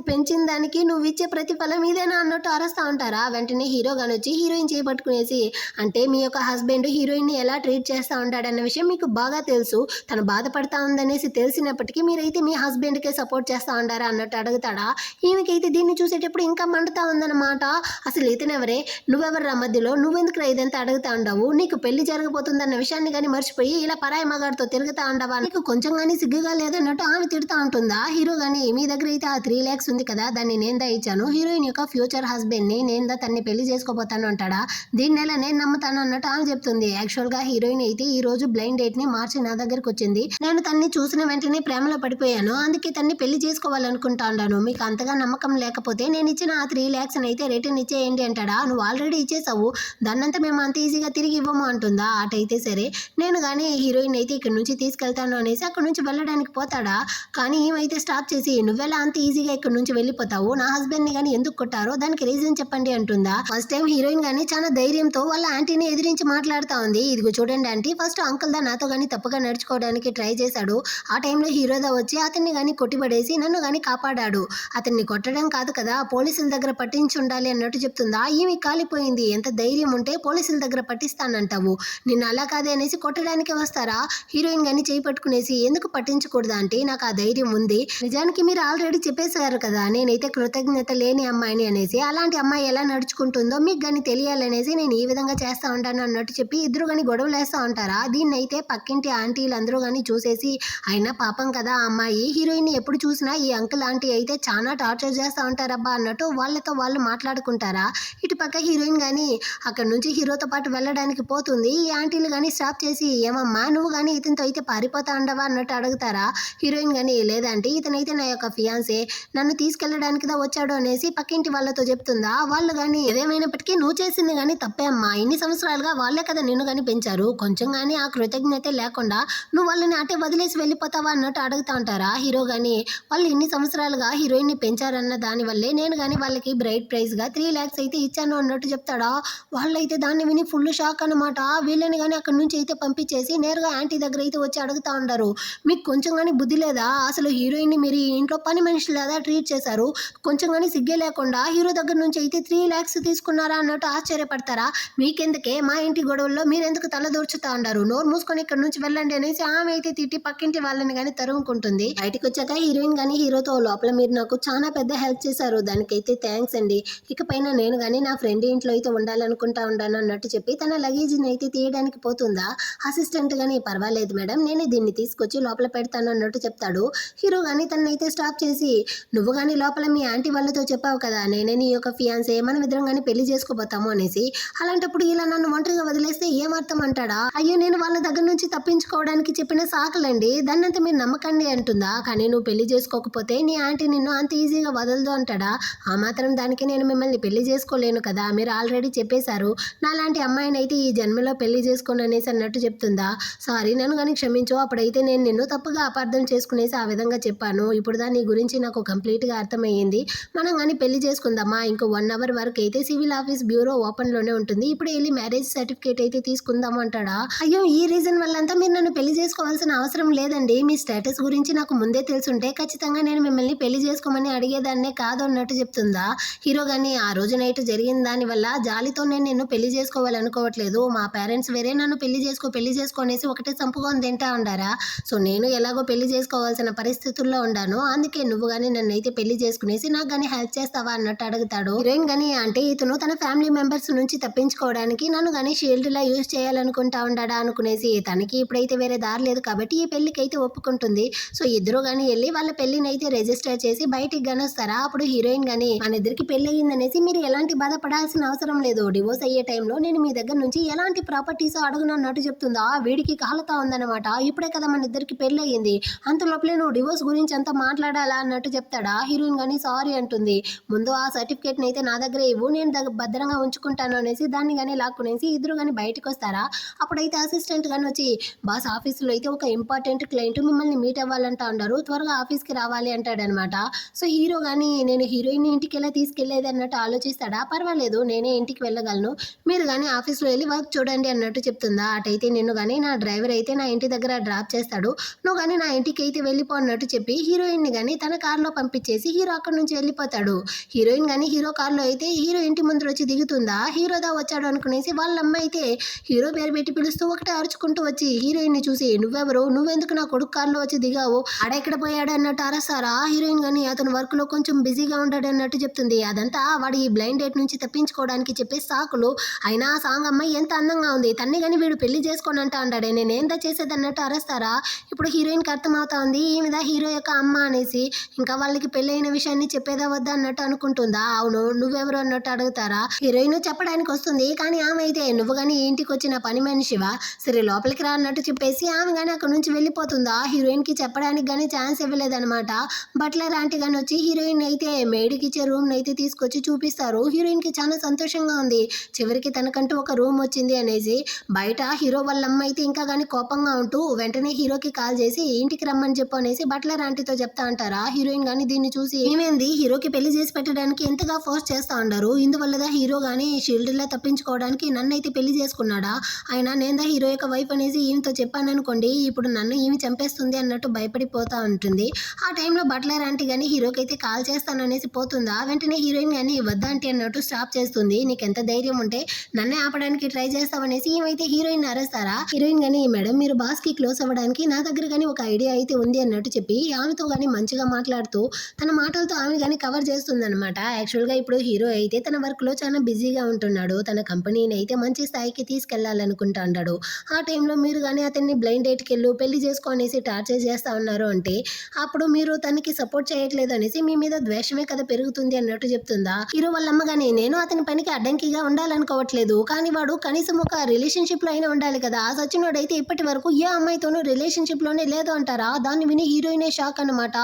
పెంచిన దానికి నువ్వు ఇచ్చే ప్రతిఫలం ఇదేనా అన్నట్టు అరుస్తా ఉంటారా. వెంటనే హీరో గాని వచ్చి హీరోయిన్ చేపట్టుకునేసి అంటే మీ యొక్క హస్బెండ్ హీరోయిన్ ని ఎలా ట్రీట్ చేస్తా ఉంటాడన్న విషయం మీకు బాగా తెలుసు, తన తను బాధపడతా ఉందనేసి తెలిసినప్పటికీ మీరైతే మీ హస్బెండ్కే సపోర్ట్ చేస్తా ఉండారా అన్నట్టు అడుగుతాడా. ఈమెకైతే దీన్ని చూసేటప్పుడు ఇంకా మండుతా ఉందన్నమాట. అసలు ఇతనెవరే, నువ్వెవర్రా మధ్యలో, నువ్వెందుకురా ఇదంతా అడుగుతా ఉండవు, నీకు పెళ్లి జరగబోతుందన్న విషయాన్ని కానీ మర్చిపోయి ఇలా పరాయి మగాడితో తిరుగుతా ఉండవా, నీకు కొంచెం కానీ సిగ్గుగా లేదన్నట్టు ఆమె తిడుతూ ఉంటుందా. హీరో కానీ మీ దగ్గర అయితే ఆ 3 lakhs ఉంది కదా, దాన్ని నేను దా ఇచ్చాను, హీరోయిన్ యొక్క ఫ్యూచర్ హస్బెండ్ని నేను దా తన్ని పెళ్లి చేసుకోబోతాను అంటాడా. దీన్ని ఎలా నేను నమ్ముతాను అన్నట్టు ఆమె చెప్తుంది. యాక్చువల్గా హీరోయిన్ అయితే ఈ రోజు బ్లైండ్ డేట్ ని మార్చి నా దగ్గరకు వచ్చింది, నేను తన్ని చూసిన వెంటనే ప్రేమలో పడిపోయాను, అందుకే తన్ని పెళ్లి చేసుకోవాలనుకుంటా ఉన్నాను, మీకు అంతగా నమ్మకం లేకపోతే నేను ఇచ్చిన ఆ 3 lakhs అయితే రిటర్న్ ఇచ్చేయండి అంటాడా. నువ్వు ఆల్రెడీ ఇచ్చేసావు, దాన్నంతా మేము అంత ఈజీగా తిరిగి ఇవ్వము అంటుందా. అటైతే సరే, నేను కానీ హీరోయిన్ అయితే ఇక్కడ నుంచి తీసుకెళ్తాను అనేసి అక్కడ నుంచి వెళ్ళడానికి పోతాడా. కానీ ఏమైతే స్టాప్ చేసి, నువ్వెలా అంత ఈజీగా ఇక్కడ నుంచి వెళ్ళిపోతావు, నా హస్బెండ్ ని కానీ ఎందుకు కొట్టారో దానికి రీజన్ చెప్పండి అంటుందా. ఫస్ట్ టైం హీరోయిన్ కానీ చాలా ధైర్యంతో వాళ్ళ ఆంటీని ఎదిరించి మాట్లాడుతా ఉంది. ఇదిగో చూడండి ఆంటీ, ఫస్ట్ అంకుల్ దా నాతో కానీ తప్పుగా నడుచుకోవడానికి ట్రై చేశాడు, ఆ టైంలో హీరోదా వచ్చి అతన్ని కానీ కొట్టిపడేసి నన్ను కానీ కాపాడాడు, అతన్ని కొట్టడం కాదు కదా పోలీసుల దగ్గర పట్టించి ఉండాలి అన్నట్టు చెప్తుందా. ఈమె కాలిపోయింది, ఎంత ధైర్యం ఉంటే పోలీసుల దగ్గర పట్టిస్తానంటావు, నిన్ను అలా కాదే అనేసి కొట్టడానికి వస్తారా. హీరోయిన్ కానీ చేయి పట్టుకునేసి, ఎందుకు పట్టించకూడదు అంటే నాకు ఆ ధైర్యం ఉంది, నిజానికి మీరు ఆల్రెడీ చెప్పేశారు కదా నేనైతే కృతజ్ఞత లేని అమ్మాయిని అనేసి, అలాంటి అమ్మాయి ఎలా నడుచుకుంటుందో మీకు కానీ తెలియాలనేసి నేను ఈ విధంగా చేస్తా ఉంటాను అన్నట్టు చెప్పి ఇద్దరు కానీ గొడవలు వేస్తూ ఉంటారా. దీన్ని అయితే పక్కింటి ఆంటీలు అందరూ కానీ చూసేసి, అయినా పాపం కదా ఆ అమ్మాయి, హీరోయిన్ ఎప్పుడు చూసినా ఈ అంకుల్ ఆంటీ అయితే చాలా టార్చర్ చేస్తూ ఉంటారబ్బా అన్నట్టు వాళ్ళతో వాళ్ళు మాట్లాడుకుంటారా. ఇటు పక్క హీరోయిన్ కానీ అక్కడ నుంచి హీరోతో పాటు వెళ్ళడానికి పోతుంది. ఈ ఆంటీలు కానీ స్టాప్ చేసి, ఏమమ్మా నువ్వు కానీ ఇతనితో అయితే పారిపోతా ఉండవా అన్నట్టు అడుగుతారా. హీరోయిన్ కానీ లేదంటే ఇతనైతే నా యొక్క ఫియాన్సే, నన్ను తీసుకెళ్ళడానికి దా వచ్చాడు అనేసి పక్కింటి వాళ్ళతో చెప్తుందా. వాళ్ళు కానీ ఏదేమైనప్పటికీ నువ్వు చేసింది కానీ తప్పే అమ్మా, ఇన్ని సంవత్సరాలుగా వాళ్ళే కదా నిన్ను కానీ పెంచారు, కొంచెం కానీ ఆ కృతజ్ఞత లేకుండా నువ్వు వాళ్ళని అటే వదిలేసి వెళ్ళిపోతావా అన్నట్టు అడుగుతా ఉంటారా. హీరో కానీ వాళ్ళు ఇన్ని సంవత్సరాలుగా హీరోయిన్ ని పెంచారన్న దాని వల్లే నేను కానీ వాళ్ళకి బ్రైట్ ప్రైజ్ గా 3 lakhs అయితే ఇచ్చాను అన్నట్టు చెప్తాడా. వాళ్ళైతే దాన్ని విని ఫుల్ షాక్ అనమాట. వీళ్ళని కానీ అక్కడి నుంచి అయితే పంపించేసి నేరుగా ఆంటీ దగ్గర అయితే వచ్చి అడుగుతా ఉంటారు, మీకు కొంచెం కానీ బుద్ధి లేదా, అసలు హీరోయిన్ ని మీరు ఇంట్లో పని మనిషి లేదా ట్రీట్ చేశారు, కొంచెం కానీ సిగ్గే లేకుండా హీరో దగ్గర నుంచి అయితే 3 lakhs తీసుకున్నారా అన్నట్టు ఆశ్చర్యపడతారా. మీకెందుకే మా ఇంటి గొడవల్లో మీరెందుకు తలదూర్చుతా ఉండారు, నోరు మూసుకొని ఇక్కడ నుంచి వెళ్ళండి అనేసి ఆమె అయితే తిట్టి పక్కింటి వాళ్ళని కానీ తరుముకుంటుంది. బయటకు వచ్చాక హీరోయిన్ కానీ హీరోతో, లోపల మీరు నాకు చాలా పెద్ద హెల్ప్ చేశారు, దానికైతే థ్యాంక్స్ అండి, ఇకపైన నేను కానీ నా ఫ్రెండ్ ఇంట్లో అయితే ఉండాలనుకుంటా ఉన్నాను అన్నట్టు చెప్పి తన లగేజ్ని అయితే తీయడానికి పోతుందా. అసిస్టెంట్ కానీ పర్వాలేదు మేడం, నేనే దీన్ని తీసుకొచ్చి లోపల పెడతాను అన్నట్టు చెప్తాడు. హీరో కానీ తనైతే స్టాప్ చేసి, నువ్వు కానీ లోపల మీ ఆంటీ వాళ్ళతో చెప్పావు కదా నేనే నీ యొక్క ఫియాన్సే, మనం ఇద్దరం కానీ పెళ్లి చేసుకోబోతాము అనేసి, అలాంటప్పుడు ఇలా నన్ను ఒంటరిగా వదిలేస్తే ఏమర్థం అంటాడా. అయ్యో నేను వాళ్ళ దగ్గర నుంచి తప్పించుకోవడానికి చెప్పిన సాకులండి, దాన్నంతా మీరు నమ్మకండి అంటుందా. కానీ నువ్వు పెళ్లి చేసుకోకపోతే నీ ఆంటీ నిన్ను అంత ఈజీగా వదలదు అంటాడా. ఆ మాత్రం దానికి నేను మిమ్మల్ని పెళ్లి చేసుకోలేను కదా, మీరు ఆల్రెడీ చెప్పేశారు, నాలాంటి అమ్మాయిని అయితే ఈ జన్మలో పెళ్లి చేసుకోను అనేసి అన్నట్టు చెప్తుందా. సారీ నన్ను కానీ క్షమించు, అప్పుడైతే నేను నిన్ను తప్పుగా అపార్థం చేసుకునేసి ఆ విధంగా చెప్పాను, ఇప్పుడు దాని గురించి నాకు కంప్లీట్గా అర్థమయ్యింది, మనం కానీ పెళ్లి చేసుకుందామా, ఇంకో 1 hour వరకు అయితే సివిల్ ఆఫీస్ బ్యూరో ఓపెన్లోనే ఉంటుంది, ఇప్పుడు వెళ్ళి మ్యారేజ్ సర్టిఫికేట్ అయితే తీసుకుందాము అంటాడా. అయ్యో ఈ రీజన్ వల్లంతా మీరు నన్ను పెళ్లి చేసుకోవాల్సిన అవసరం లేదండి, మీ స్టేటస్ గురించి నాకు ముందే తెలుసుంటే ఖచ్చితంగా నేను మిమ్మల్ని పెళ్లి చేసుకోమని అడిగేదాన్నే కాదు అన్నట్టు చెప్తుందా. హీరో కానీ ఆ రోజు నైట్ జరిగిన దాని వల్ల జాలితో నేను నిన్ను పెళ్లి చేసుకోవాలనుకోవట్లేదు, మా పేరెంట్స్ వేరే నన్ను పెళ్లి చేసుకో అనేసి ఒకటే చంపుకొని తింటా ఉండారా, సో నేను ఎలాగో పెళ్లి చేసుకోవాల్సిన పరిస్థితుల్లో ఉండాను, అందుకే నువ్వు కానీ నన్ను అయితే పెళ్లి చేసుకునేసి నాకు కానీ హెల్ప్ చేస్తావా అన్నట్టు అడుగుతాడు. హీరోయిన్ కానీ అంటే ఇతను తన ఫ్యామిలీ మెంబర్స్ నుంచి తప్పించుకోవడానికి నన్ను కానీ షీల్డ్ లా యూజ్ చేయాలనుకుంటా ఉండాడా అనుకునేసి, తనకి ఇప్పుడైతే వేరే దారి లేదు కాబట్టి ఈ పెళ్లికి అయితే ఒప్పుకుంటుంది. సో ఇద్దరు కానీ వెళ్ళి వాళ్ళ పెళ్లిని అయితే రిజిస్టర్ చేసి బయటికి గనొస్తారా. అప్పుడు హీరోయిన్ కానీ మన ఇద్దరికి పెళ్లి అయ్యిందనేసి మీరు ఎలాంటి బాధపడాల్సిన అవసరం లేదు, డివోర్స్ అయ్యే టైంలో నేను మీ దగ్గర నుంచి ఎలాంటి ప్రాపర్టీస్ అడుగునన్నట్టు చెప్తుందా. వీడికి కాలుతా ఉందన్నమాట, ఇప్పుడే కదా మన ఇద్దరికి పెళ్లి అయ్యింది, అంత లోపలే నువ్వు డివోర్స్ గురించి అంతా మాట్లాడాలా అన్నట్టు చెప్తాడా. హీరోయిన్ కానీ సారీ అంటుంది, ముందు ఆ సర్టిఫికేట్ని అయితే నా దగ్గర ఇవ్వు, నేను భద్రంగా ఉంచుకుంటాను అనేసి దాన్ని కానీ లాక్కునేసి ఇద్దరు కానీ బయటకు వస్తారా. అప్పుడైతే అసిస్టెంట్ కానీ వచ్చి, బాస్ ఆఫీసులో అయితే ఒక ఇంపార్టెంట్ క్లయింట్ మిమ్మల్ని మీట్ అవ్వాలంటా ఉన్నారు, త్వరగా ఆఫీస్కి రావాలి అంటాడనమాట. సో హీరో కానీ నేను హీరోయిన్ ఇంటికి ఎలా తీసుకెళ్లేది అన్నట్టు ఆలోచిస్తాడా. పర్వాలేదు నేనే ఇంటికి వెళ్ళగలను, మీరు కానీ ఆఫీస్లో వెళ్ళి వర్క్ చూడండి అన్నట్టు చెప్తుందా. అటైతే నిన్ను కానీ నా డ్రైవర్ అయితే నా ఇంటి దగ్గర డ్రాప్ చేస్తాడు, నువ్వు కానీ నా ఇంటికి అయితే వెళ్ళిపో అన్నట్టు చెప్పి హీరోయిన్ని కానీ తన కార్లో పంపించేసి హీరో అక్కడి నుంచి వెళ్ళిపోతాడు. హీరోయిన్ కానీ హీరో కార్లో అయితే హీరో ఇంటి ముందు వచ్చి దిగుతుందా. హీరోదా వచ్చాడు అనుకునేసి వాళ్ళ అమ్మ అయితే హీరో పేరు పెట్టి పిలుస్తూ ఒకటే అరుచుకుంటూ వచ్చి హీరోయిన్ని చూసి, నువ్వెవరు, నువ్వెందుకు నా కొడుకు కార్లో వచ్చి దిగావు, ఆడెక్కడ పోయాడు అన్నట్టు అరస్తారా. హీరోయిన్ గాని అతను వర్క్ లో కొంచెం బిజీగా ఉంటాడు అన్నట్టు చెప్తుంది. అదంతా వాడు ఈ బ్లైండ్ డేట్ నుంచి తప్పించుకోవడానికి చెప్పే సాకులు. అయినా ఆ సాంగ్ అమ్మాయి ఎంత అందంగా ఉంది, తన్ని గాని వీడు పెళ్లి చేసుకొని అంటా అంటాడే, నేనేందా చేసేది అన్నట్టు అరస్తారా. ఇప్పుడు హీరోయిన్ కి అర్థమవుతా ఉంది ఈమెదా హీరో యొక్క అమ్మ అనేసి. ఇంకా వాళ్ళకి పెళ్లి అయిన విషయాన్ని చెప్పేదా వద్దా అన్నట్టు అనుకుంటుందా. అవును, నువ్వెవరు అన్నట్టు అడుగుతారా. హీరోయిన్ చెప్పడానికి వస్తుంది, కానీ ఆమె అయితే నువ్వు గాని ఈ ఇంటికి వచ్చిన పని మనిషివా, సరే లోపలికి రా అన్నట్టు చెప్పేసి ఆమె గాని అక్కడ నుంచి వెళ్ళిపోతుందా. హీరోయిన్ కి చెప్పడానికి గానీ ఛాన్స్ ఇవ్వలేదన్నమాట. బట్లర్ ఆంటీ గాని వచ్చి హీరోయిన్ అయితే మేడికి ఇచ్చే రూమ్ అయితే తీసుకొచ్చి చూపిస్తారు. హీరోయిన్ కి చాలా సంతోషంగా ఉంది, చివరికి తనకంటూ ఒక రూమ్ వచ్చింది అనేసి. బయట హీరో వాళ్ళ అమ్మ అయితే ఇంకా గానీ కోపంగా ఉంటూ వెంటనే హీరోకి కాల్ చేసి ఇంటికి రమ్మని చెప్పు అనేసి బట్లర్ ఆంటీతో చెప్తా అంటారా. హీరోయిన్ గానీ దీన్ని చూసి ఏమైంది, హీరోకి పెళ్లి చేసి పెట్టడానికి ఎంతగా ఫోర్స్ చేస్తా ఉంటారు, ఇందువల్లదా హీరో గానీ షీల్డ్ లా తప్పించుకోవడానికి నన్నైతే పెళ్లి చేసుకున్నాడా, అయినా నేందా హీరో యొక్క వైఫ్ అనేసి ఈమెతో చెప్పాను అనుకోండి, ఇప్పుడు నన్ను ఈమె చంపేస్తుంది అన్నట్టు భయపడిపోతా ఉంటుంది. ఆ టైంలో బట్లర్ ఆంటీ గానీ హీరోకి అయితే కాల్ చేస్తాననేసి పోతుందా. వెంటనే హీరోయిన్ గానీ వద్దా ఆంటీ అన్నట్టు స్టాప్ చేస్తుంది. నీకెంత ధైర్యం ఉంటే నన్నే ఆపడానికి ట్రై చేస్తావనేసి ఏమైతే హీరోయిన్ అరేస్తారా. హీరోయిన్ గానీ మేడం మీరు బాస్ కి క్లోజ్ అవ్వడానికి నా దగ్గర గానీ ఒక ఐడియా అయితే ఉంది అన్నట్టు చెప్పి ఆమెతో గానీ మంచిగా మాట్లాడుతూ తన మాటలతో ఆమె గానీ కవర్ చేస్తుంది అనమాట. యాక్చువల్ గా ఇప్పుడు హీరో అయితే తన వర్క్ లో చాలా బిజీగా ఉంటున్నాడు, తన కంపెనీని అయితే మంచి స్థాయికి తీసుకెళ్లాలనుకుంటా ఉంటాడు. ఆ టైంలో మీరు గానీ అతన్ని బ్లైండ్ డేట్కి వెళ్ళు పెళ్లి చేసుకో అనేసి టార్చర్ చేస్తా ఉన్నారు అంటే అప్పుడు మీరు తనకి సపోర్ట్ చేయట్లేదు అనేసి మీ మీద ద్వేషమే కదా పెరుగుతుంది అన్నట్టు చెప్తుందా. హీరో వాళ్ళ అమ్మగానే నేను అతని పనికి అడ్డంకిగా ఉండాలనుకోవట్లేదు, కానీ వాడు కనీసం ఒక రిలేషన్షిప్ లో అయినా ఉండాలి కదా, ఆ సచినోడైతే ఇప్పటి వరకు ఏ అమ్మాయితోనూ రిలేషన్షిప్ లోనే లేదు అంటారా. దాన్ని విని హీరోయినే షాక్ అనమాట.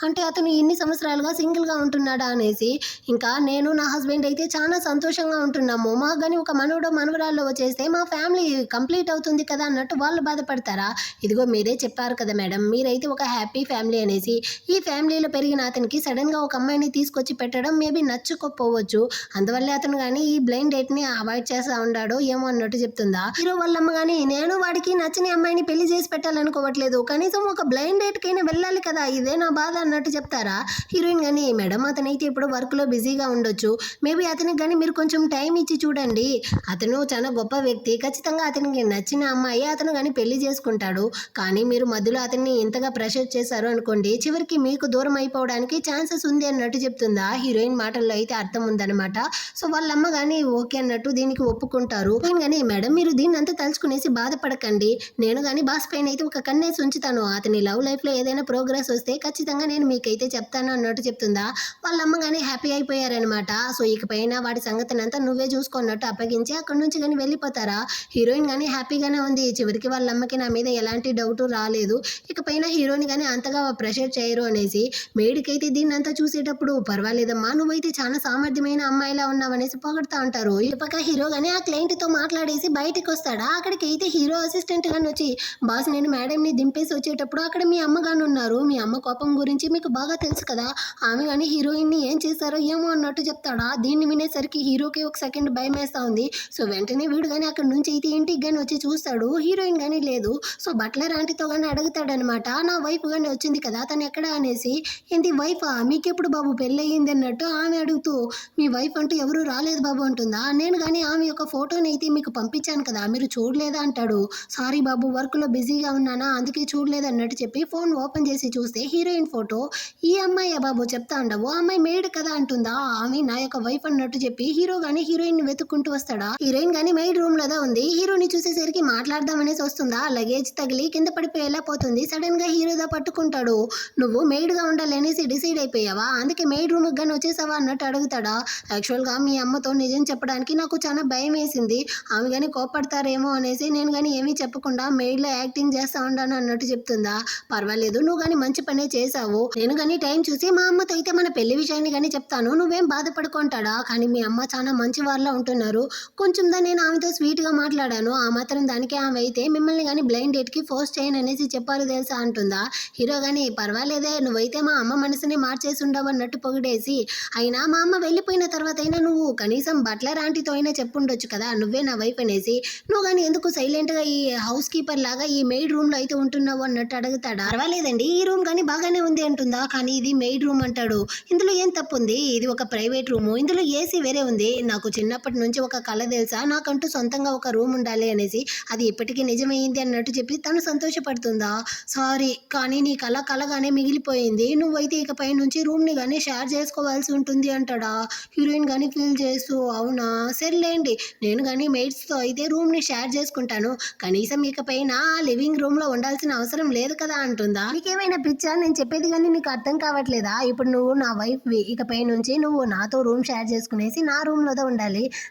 అంటే అతను ఇన్ని సంవత్సరాలుగా సింగిల్ గా ఉంటున్నాడా అనేసి. ఇంకా నేను నా హస్బెండ్ అయితే చాలా సంతోషంగా ఉంటున్నాము, మాకు కానీ ఒక మనవడో మనవరాల్లో వచ్చేస్తే మా ఫ్యామిలీ కంప్లీట్ అవుతుంది కదా అన్నట్టు వాళ్ళు బాధపడతారా. ఇదిగో మీరే చెప్పారు కదా మేడం, మీరైతే ఒక హ్యాపీ ఫ్యామిలీ అనేసి. ఈ ఫ్యామిలీలో పెరిగిన అతనికి సడన్ గా ఒక అమ్మాయిని తీసుకొచ్చి పెట్టడం మేబీ నచ్చుకోపోవచ్చు, అందువల్లే అతను కానీ ఈ బ్లైండ్ డేట్ ని అవాయిడ్ చేస్తా ఉన్నాడో ఏమో అన్నట్టు చెప్తుందా. హీరో వాళ్ళమ్మ కానీ నేను వాడికి నచ్చని అమ్మాయిని పెళ్లి చేసి పెట్టాలనుకోవట్లేదు, కనీసం ఒక బ్లైండ్ డేట్ కైనా వెళ్ళాలి కదా, ఇదే నా బాధ అన్నట్టు చెప్తారా. హీరోయిన్ కానీ మేడం అతనైతే ఇప్పుడు వర్క్ లో బిజీగా ఉండొచ్చు, మేబీ అతనికి కానీ మీరు కొంచెం టైం ఇచ్చి చూడండి, అతను చాలా గొప్ప వ్యక్తి, ఖచ్చితంగా అతనికి నచ్చిన అమ్మాయి అతను కానీ పెళ్లి చేసుకుంటాడు, కానీ మీరు మధ్యలో అతన్ని ఇంతగా ప్రెషర్ చేశారు అనుకోండి చివరికి మీకు దూరం అయిపోవడానికి ఛాన్సెస్ ఉంది అన్నట్టు చెప్తుందా. హీరోయిన్ మాటల్లో అయితే అర్థం ఉందన్నమాట. సో వాళ్ళమ్మ కానీ ఓకే అన్నట్టు దీనికి ఒప్పుకుంటారు. కానీ మేడం మీరు దీన్ని అంతా తలుచుకునేసి బాధపడకండి, నేను కానీ బాస్ పైన అయితే ఒక కన్నేసి ఉంచుతాను, అతని లవ్ లైఫ్ లో ఏదైనా ప్రోగ్రెస్ వస్తే ఖచ్చితంగా నేను మీకైతే చెప్తాను అన్నట్టు చెప్తుందా. వాళ్ళమ్మ కానీ హ్యాపీ అయిపోయారనమాట. సో ఇకపైన వాడి సంగతిని అంతా నువ్వే చూసుకున్నట్టు అప్పగించి అక్కడ నుంచి కానీ వెళ్ళిపోతారా. హీరోయిన్ కానీ హ్యాపీగానే ఉంది, చివరికి వాళ్ళ అమ్మకి నా మీద ఎలాంటి డౌట్ రాలేదు, ఇకపైన హీరోని కానీ అంతగా ప్రెషర్ చేయరు అనేసి. మేడికైతే దీన్ని అంతా చూసేటప్పుడు పర్వాలేదమ్మా నువ్వైతే చాలా సామర్థ్యమైన అమ్మాయిలా ఉన్నావనేసి పొగడతా ఉంటారు. ఇటుపక్క హీరో గానీ ఆ క్లయింట్ తో మాట్లాడేసి బయటకు వస్తాడా. అక్కడికి అయితే హీరో అసిస్టెంట్ గాని వచ్చి బాస్ నేను మేడం ని దింపేసి వచ్చేటప్పుడు అక్కడ మీ అమ్మగాని ఉన్నారు, మీ అమ్మ కోపం గురించి మీకు బాగా తెలుసు కదా, ఆమె కానీ హీరోయిన్ ని ఏం చేశారో ఏమో అన్నట్టు చెప్తాడా. దీన్ని వినేసరికి హీరోకి ఒక సెకండ్ భయం వేస్తా ఉంది. సో వెంటనే వీడు కానీ అక్కడ నుంచి అయితే ఇంటికి కానీ వచ్చి చూస్తాడు, హీరోయిన్ కానీ లేదు. సో బట్లర్ ఆంటీతో కానీ అడుగుతాడనమాట, నా వైఫ్ కానీ వచ్చింది కదా తను ఎక్కడ అనేసి. ఏంటి వైఫా, మీకెప్పుడు బాబు పెళ్ళయింది అన్నట్టు ఆమె అడుగుతూ మీ వైఫ్ అంటూ ఎవరు రాలేదు బాబు అంటుందా. నేను కానీ ఆమె యొక్క ఫోటోని అయితే మీకు పంపించాను కదా మీరు చూడలేదా అంటాడు. సారీ బాబు వర్క్ లో బిజీగా ఉన్నానా అందుకే చూడలేదు అన్నట్టు చెప్పి ఫోన్ ఓపెన్ చేసి చూస్తే హీరోయిన్ ఫోటో. ఈ అమ్మాయి బాబు చెప్తా ఉండవు, ఆ అమ్మాయి మేడ్ కదా అంటుందా. ఆమె నా యొక్క వైఫ్ అన్నట్టు చెప్పి హీరో గానీ హీరోయిన్ ని వెతుక్కుంటూ వస్తాడా. హీరోయిన్ గానీ మెయిడ్ రూమ్ లోదా ఉంది, హీరోని చూసేసరికి మాట్లాడదామనేసి వస్తుందా, లగేజ్ తగిలి కింద పడిపోయేలా పోతుంది. సడన్ గా హీరోదా పట్టుకుంటాడు, నువ్వు మెయిడ్ గా ఉండాలనేసి డిసైడ్ అయిపోయావా, అందుకే మెయిడ్ రూమ్ గానీ వచ్చేసావా అన్నట్టు అడుగుతాడా. యాక్చువల్ గా మీ అమ్మతో నిజం చెప్పడానికి నాకు చాలా భయం వేసింది, ఆమె కానీ కోపడతారేమో అనేసి నేను కానీ ఏమీ చెప్పకుండా మెయిడ్ లో యాక్టింగ్ చేస్తా ఉన్నాను అన్నట్టు చెప్తుందా. పర్వాలేదు నువ్వు కానీ మంచి పనే చేసావు, నేను కానీ టైం చూసి మా అమ్మతో అయితే మన పెళ్లి విషయాన్ని కానీ చెప్తాను, నువ్వేం బాధపడుకుంటాడా. కానీ మీ అమ్మ చాలా మంచి వాళ్ళ ఉంటున్నారు, కొంచెం దా నేను ఆమెతో స్వీట్ గా మాట్లాడాను, ఆ మాత్రం దానికే ఆమె అయితే మిమ్మల్ని కానీ బ్లైండ్ డేట్ కి ఫోర్స్ చేయను అనేసి చెప్పారు తెలుసా అంటుందా. హీరో గానీ పర్వాలేదే నువ్వైతే మా అమ్మ మనసుని మార్చేసి ఉండవు అన్నట్టు పొగిడేసి, అయినా మా అమ్మ వెళ్ళిపోయిన తర్వాత అయినా నువ్వు కనీసం బట్లర్ ఆంటీతో అయినా చెప్పుండొచ్చు కదా నువ్వే నా వైఫ్ అనేసి, నువ్వు కానీ ఎందుకు సైలెంట్ గా ఈ హౌస్ కీపర్ లాగా ఈ మెయిడ్ రూమ్ లో అయితే ఉంటున్నావు అన్నట్టు అడుగుతాడా. పర్వాలేదండి ఈ రూమ్ కానీ బాగానే ఉంది అంటుందా, కానీ ఇది మెయిడ్ రూమ్ అంటాడు. ఇందులో ఏం తప్పు ఉంది, ఇది ఒక ప్రైవేట్ రూము, ఇందులో ఏసీ వేరే ఉంది, నాకు చిన్నప్పటి నుంచి ఒక కళ తెలుసా నాకంటూ సొంతంగా ఒక రూమ్ ఉండాలి అనేసి, అది ఇప్పటికీ నిజమైంది అన్నట్టు చెప్పి చెప్పి తను సంతోషపడుతుందా? సారీ కానీ నీ కల కలగానే మిగిలిపోయింది. నువ్వైతే ఇకపై నుంచి రూమ్‌ని గాని షేర్ చేసుకోవాల్సి ఉంటుంది అంటాడా? హీరోయిన్ గాని ఫీల్ చేస్తూ అవునా? సర్లేండి నేను గాని మేట్స్‌తో అయితే రూమ్‌ని షేర్ చేసుకుంటాను. కనీసం ఇకపైన లివింగ్ రూమ్‌లో ఉండాల్సిన అవసరం లేదు కదా అంటుందా? నీకేమైనా పిచ్చా? నేను చెప్పేది గాని నీకు అర్థం కావట్లేదా? ఇప్పుడు నువ్వు నా వైఫ్‌వి. ఇకపై నుంచి నువ్వు నాతో రూమ్ షేర్ చేసుకునేసి నా రూమ్‌లోనే ఉండాలి.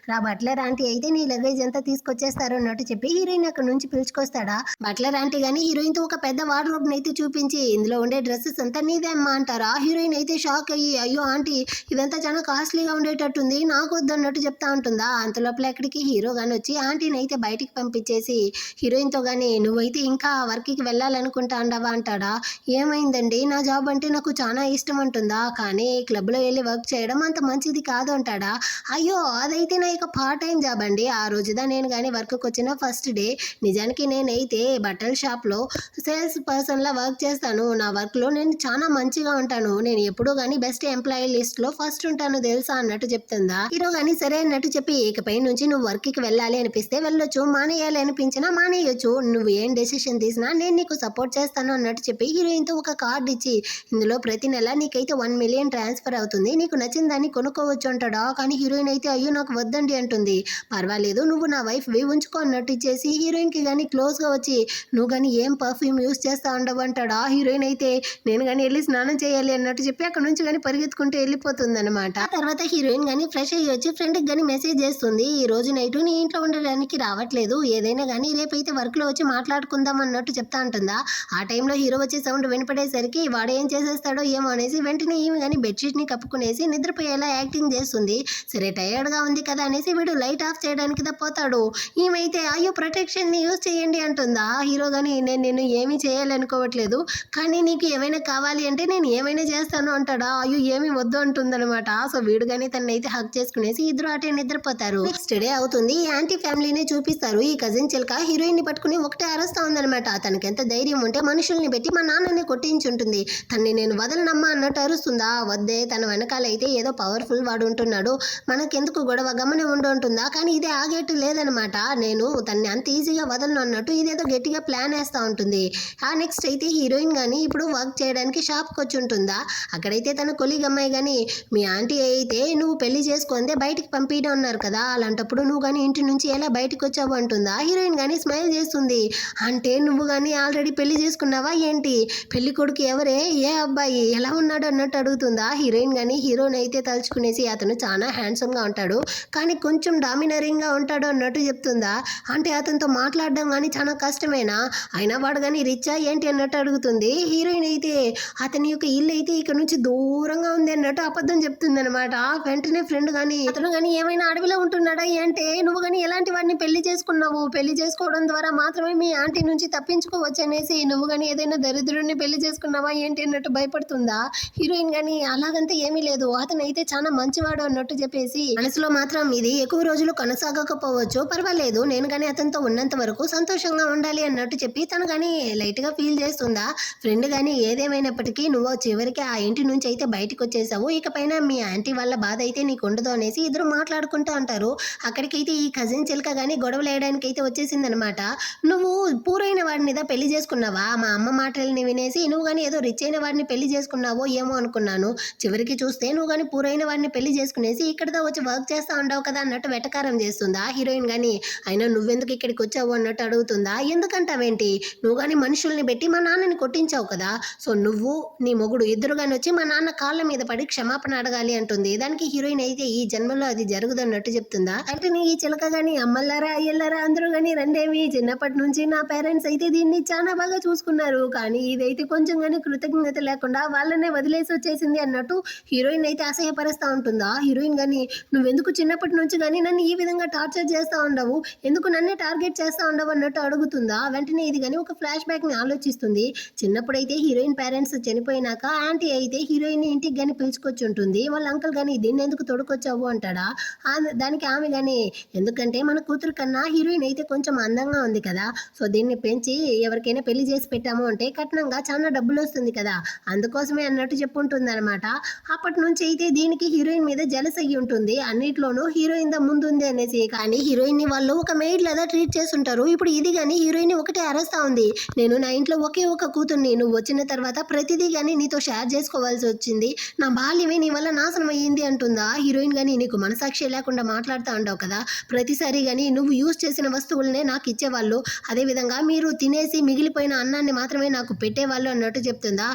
బట్లర్ ఆంటీ అయితే నీ లగేజ్ అంతా తీసుకొచ్చేస్తారు అన్నట్టు చెప్పి హీరోయిన్ అక్కడి నుంచి పిలుచుకొస్తాడా? బట్లర్ ఆంటీ గాని హీరోయిన్‌తో ఒక పెద్ద వార్డ్రోబ్ నైతే చూపించి ఇందులో ఉండే డ్రెస్సెస్ అంతా నీదే అమ్మా అంటారా? హీరోయిన్ అయితే షాక్ అయ్యి అయ్యో ఆంటీ ఇదంతా చాలా కాస్ట్లీగా ఉండేటట్టుంది నాకు వద్దన్నట్టు చెప్తా ఉంటుందా? అంతలోపల ఎక్కడికి హీరో గాని వచ్చి ఆంటీని అయితే బయటికి పంపించేసి హీరోయిన్‌తో గాని నువ్వైతే ఇంకా వర్క్‌కి వెళ్ళాలనుకుంటా అంటావా అంటాడా? ఏమైందండి నా జాబ్ అంటే నాకు చాలా ఇష్టం అంటుందా? కానీ క్లబ్‌లో వెళ్ళి వర్క్ చేయడం అంత మంచిది కాదు అంటాడా? అయ్యో అదైతే నా యొక్క పార్ట్ టైం జాబ్ అండి. ఆ రోజుదా నేను గాని వర్క్‌కి వచ్చిన ఫస్ట్ డే నిజానికి నేనైతే బట్టల షాప్‌లో సేల్స్ పర్సన్‌లా వర్క్ చేస్తాను. నా వర్క్‌లో నేను చాలా మంచిగా ఉంటాను. నేను ఎప్పుడూ గాని బెస్ట్ ఎంప్లాయీ లిస్ట్‌లో ఫస్ట్ ఉంటాను తెలుసా అన్నట్టు చెప్తుందా? హీరో గాని సరే అన్నట్టు చెప్పి ఇకపై నుంచి నువ్వు వర్క్‌కి వెళ్ళాలి అనిపిస్తే వెళ్ళొచ్చు. మానేయాలి అనిపించినా మానేయొచ్చు. నువ్వు ఏం డెసిషన్ తీసినా నేను నీకు సపోర్ట్ చేస్తాను అన్నట్టు చెప్పి హీరోయిన్‌తో ఒక కార్డ్ ఇచ్చి ఇందులో ప్రతి నెల నీకైతే 1,000,000 ట్రాన్స్‌ఫర్ అవుతుంది. నీకు నచ్చిన దాన్ని కొనుక్కోవచ్చు అంటాడా? కానీ హీరోయిన్ అయితే అయ్యో నాకు వద్దండి అంటుంది. పర్వాలేదు నువ్వు నా వైఫ్‌వి ఉంచుకో అన్నట్టు ఇచ్చేసి హీరోయిన్‌కి గాని క్లోజ్‌గా వచ్చి నువ్వు గాని ఏం పర్ఫ్యూమ్ యూజ్ చేస్తా ఉండవు అంటాడా? హీరోయిన్ అయితే నేను గాని ఎళ్లి స్నానం చేయాలి అన్నట్టు చెప్పి అక్కడి నుంచి గాని పరిగెత్తుకుంటూ వెళ్ళిపోతుందనమాట. ఆ తర్వాత హీరోయిన్ గాని ఫ్రెష్ అయ్యి వచ్చి ఫ్రెండ్‌కి గాని మెసేజ్ చేస్తుంది. ఈ రోజు నైటు నీ ఇంట్లో ఉండడానికి రావట్లేదు. ఏదైనా గాని రేపైతే వర్క్‌లో వచ్చి మాట్లాడుకుందాం అన్నట్టు చెప్తా ఉంటుందా? ఆ టైంలో హీరో వచ్చే సౌండ్ వినపడేసరికి వాడు ఏం చేసేస్తాడో ఏమో అనేసి వెంటనే ఈమె గాని బెడ్‌షీట్‌ని కప్పుకునేసి నిద్రపోయేలా యాక్టింగ్ చేస్తుంది. సరే టయర్డ్‌గా ఉంది కదా అనేసి వీడు లైట్ ఆఫ్ చేయడానికి పోతాడు. ఈమైతే అయ్యో ప్రొటెక్షన్‌ని యూజ్ చేయండి అంటుందా? హీరో గాని నేను నిన్ను ఏమీ చేయాలనుకోవట్లేదు. కానీ నీకు ఏమైనా కావాలి అంటే నేను ఏమైనా చేస్తాను అంటాడా? అయ్యో ఏమి వద్దు అంటుందనమాట. సో వీడు గాని తననైతే హగ్ చేసుకునేసి ఇద్దరు అటే నిద్రపోతారు. నెక్స్ట్ డే అవుతుంది. ఈ యాంటీ ఫ్యామిలీనే చూపిస్తారు. ఈ కజిన్ చిలక హీరోయిన్ ని పట్టుకుని ఒకటే అరుస్తా ఉందనమాట. తనకి ఎంత ధైర్యం ఉంటే మనుషుల్ని పెట్టి మా నాన్నని కొట్టించుంటుంది. తన్ని నేను వదలనమ్మా అన్నట్టు అరుస్తుందా? వద్దే తన వెనకాల అయితే ఏదో పవర్ఫుల్ వాడు ఉంటున్నాడు. మనకెందుకు గొడవ గమనే ఉంటుందా? కానీ ఇదే ఆగేట్టు లేదనమాట. నేను తన్ని అంత ఈజీగా వదలను అన్నట్టు ఇదేదో గట్టిగా ప్లాన్ వేస్తూ ఉంటుంది. ఆ నెక్స్ట్ అయితే హీరోయిన్ కానీ ఇప్పుడు వర్క్ చేయడానికి షాప్కి వచ్చి ఉంటుందా? అక్కడైతే తన కొలీగ్ అమ్మాయి కానీ మీ ఆంటీ అయితే నువ్వు పెళ్లి చేసుకుందే బయటికి పంపిన ఉన్నారు కదా అలాంటప్పుడు నువ్వు కానీ ఇంటి నుంచి ఎలా బయటకు వచ్చావు అంటుందా? హీరోయిన్ కానీ స్మైల్ చేస్తుంది. అంటే నువ్వు కానీ ఆల్రెడీ పెళ్లి చేసుకున్నావా ఏంటి? పెళ్లి కొడుకు ఎవరే? ఏ అబ్బాయి ఎలా ఉన్నాడు అన్నట్టు అడుగుతుందా? హీరోయిన్ కానీ హీరోని అయితే తలుచుకునేసి అతను చాలా హ్యాండ్సమ్గా ఉంటాడు కానీ కొంచెం డామినరింగ్గా ఉంటాడు అన్నట్టు చెప్తుందా? అంటే అతనితో మాట్లాడడం కానీ చాలా కష్టమేనా? అయినా వాడు కానీ రిచ్చా ఏంటి అన్నట్టు అడుగుతుంది. హీరోయిన్ అయితే అతని యొక్క ఇల్లు అయితే ఇక్కడ నుంచి దూరంగా ఉంది అన్నట్టు అబద్ధం చెప్తుందనమాట. వెంటనే ఫ్రెండ్ కానీ అతను కానీ ఏమైనా అడవిలో ఉంటున్నాడా అంటే నువ్వు కానీ ఎలాంటి వాడిని పెళ్లి చేసుకున్నావు? పెళ్లి చేసుకోవడం ద్వారా మాత్రమే మీ ఆంటీ నుంచి తప్పించుకోవచ్చు అనేసి నువ్వు కానీ ఏదైనా దరిద్రుడిని పెళ్లి చేసుకున్నావా ఏంటి అన్నట్టు భయపడుతుందా? హీరోయిన్ కానీ అలాగంతా ఏమీ లేదు అతను అయితే చాలా మంచివాడు అన్నట్టు చెప్పేసి మనసులో మాత్రం ఇది ఎక్కువ రోజులు కొనసాగకపోవచ్చు పర్వాలేదు నేను కానీ అతనితో ఉన్నంత వరకు సంతోషంగా ఉండాలి అన్నట్టు చెప్పి తను కానీ లైట్ గా ఫీల్ చేస్తుందా? ఫ్రెండ్ కానీ ఏదేమైనప్పటికీ నువ్వు చివరికి ఆ ఇంటి నుంచి అయితే బయటకు వచ్చేసావు ఇకపైన మీ ఆంటీ వాళ్ళ బాధ అయితే నీకు ఉండదు అనేసి ఇద్దరు మాట్లాడుకుంటూ అంటారు. అక్కడికైతే ఈ కజిన్ చిలక కానీ గొడవలు వేయడానికి అయితే వచ్చేసిందనమాట. నువ్వు పూరైన వాడిని పెళ్లి చేసుకున్నావా? మా అమ్మ మాటల్ని వినేసి నువ్వు కానీ ఏదో రిచ్ అయిన వాడిని పెళ్లి చేసుకున్నావో ఏమో అనుకున్నాను. చివరికి చూస్తే నువ్వు కానీ పూరైన వాడిని పెళ్లి చేసుకునేసి ఇక్కడతో వచ్చి వర్క్ చేస్తా ఉండవు కదా అన్నట్టు వెటకారం చేస్తుందా? హీరోయిన్ కానీ అయినా నువ్వెందుకు ఇక్కడికి వచ్చావు అన్నట్టు అడుగుతుందా? ఎందుకంటావేంటి? నువ్వు కానీ మనుషుల్ని పెట్టి మా నాన్నని కొట్టించావు కదా సో నువ్వు నీ మొగుడు ఇద్దరు కానీ వచ్చి మా నాన్న కాళ్ళ మీద పడి క్షమాపణ అడగాలి అంటుంది. దానికి హీరోయిన్ అయితే ఈ జన్మలో అది జరగదు అన్నట్టు చెప్తుందా? అంటే ఈ చిలక గాని అమ్మల్లారా అయ్యల్లారా అందరూ కానీ రండేమి చిన్నప్పటి నుంచి నా పేరెంట్స్ అయితే దీన్ని చాలా బాగా చూసుకున్నారు కానీ ఇదైతే కొంచెం కానీ కృతజ్ఞత లేకుండా వాళ్ళనే వదిలేసి వచ్చేసింది అన్నట్టు హీరోయిన్ అయితే అసహ్యపరుస్తూ ఉంటుందా? హీరోయిన్ కానీ నువ్వెందుకు చిన్నప్పటి నుంచి కానీ నన్ను ఈ విధంగా టార్చర్ చేస్తూ ఉండవు ఎందుకు నన్నే టార్గెట్ చేస్తూ ఉండవు అన్నట్టు అడుగుతుందా? వెంటనే ఇది కానీ ఒక ఫ్లాష్ బ్యాక్ ని ఆలోచిస్తుంది. చిన్నప్పుడైతే హీరోయిన్ పేరెంట్స్ చనిపోయినాక ఆంటీ అయితే హీరోయిన్ ఇంటికి కానీ పిలుచుకొచ్చి ఉంటుంది. వాళ్ళ అంకుల్ కానీ దీన్ని ఎందుకు తొడుకొచ్చావు అంటాడా? దానికి ఆమె కానీ ఎందుకంటే మన కూతురు కన్నా హీరోయిన్ అయితే కొంచెం అందంగా ఉంది కదా సో దీన్ని పెంచి ఎవరికైనా పెళ్లి చేసి పెట్టాము అంటే కట్నంగా చాలా డబ్బులు వస్తుంది కదా అందుకోసమే అన్నట్టు చెప్పుంటుంది అనమాట. అప్పటి నుంచి అయితే దీనికి హీరోయిన్ మీద జలస్ అయ్యి ఉంటుంది. అన్నిట్లోనూ హీరోయిన్ ద ముందుంది అనేసి. కానీ హీరోయిన్ ని వాళ్ళు ఒక మెయిడ్ లేదా ట్రీట్ చేస్తుంటారు. ఇప్పుడు ఇది కానీ హీరోయిన్ కానీ ఒకటే అరుస్తా ఉంది. నేను నా ఇంట్లో ఒకే ఒక కూతుర్ని. నువ్వు వచ్చిన తర్వాత ప్రతిదీ కానీ నీతో షేర్ చేసుకోవాల్సి వచ్చింది. నా బాల్యమే నీ వల్ల నాశనం అయ్యింది అంటుందా హీరోయిన్. కానీ నీకు మనసాక్షి లేకుండా మాట్లాడుతూ ఉంటావు కదా, ప్రతిసారి కానీ నువ్వు యూజ్ చేసిన వస్తువులనే నాకు ఇచ్చేవాళ్ళు, అదేవిధంగా మీరు తినేసి మిగిలిపోయిన అన్నాన్ని మాత్రమే నాకు పెట్టేవాళ్ళు అన్నట్టు చెప్తుందా.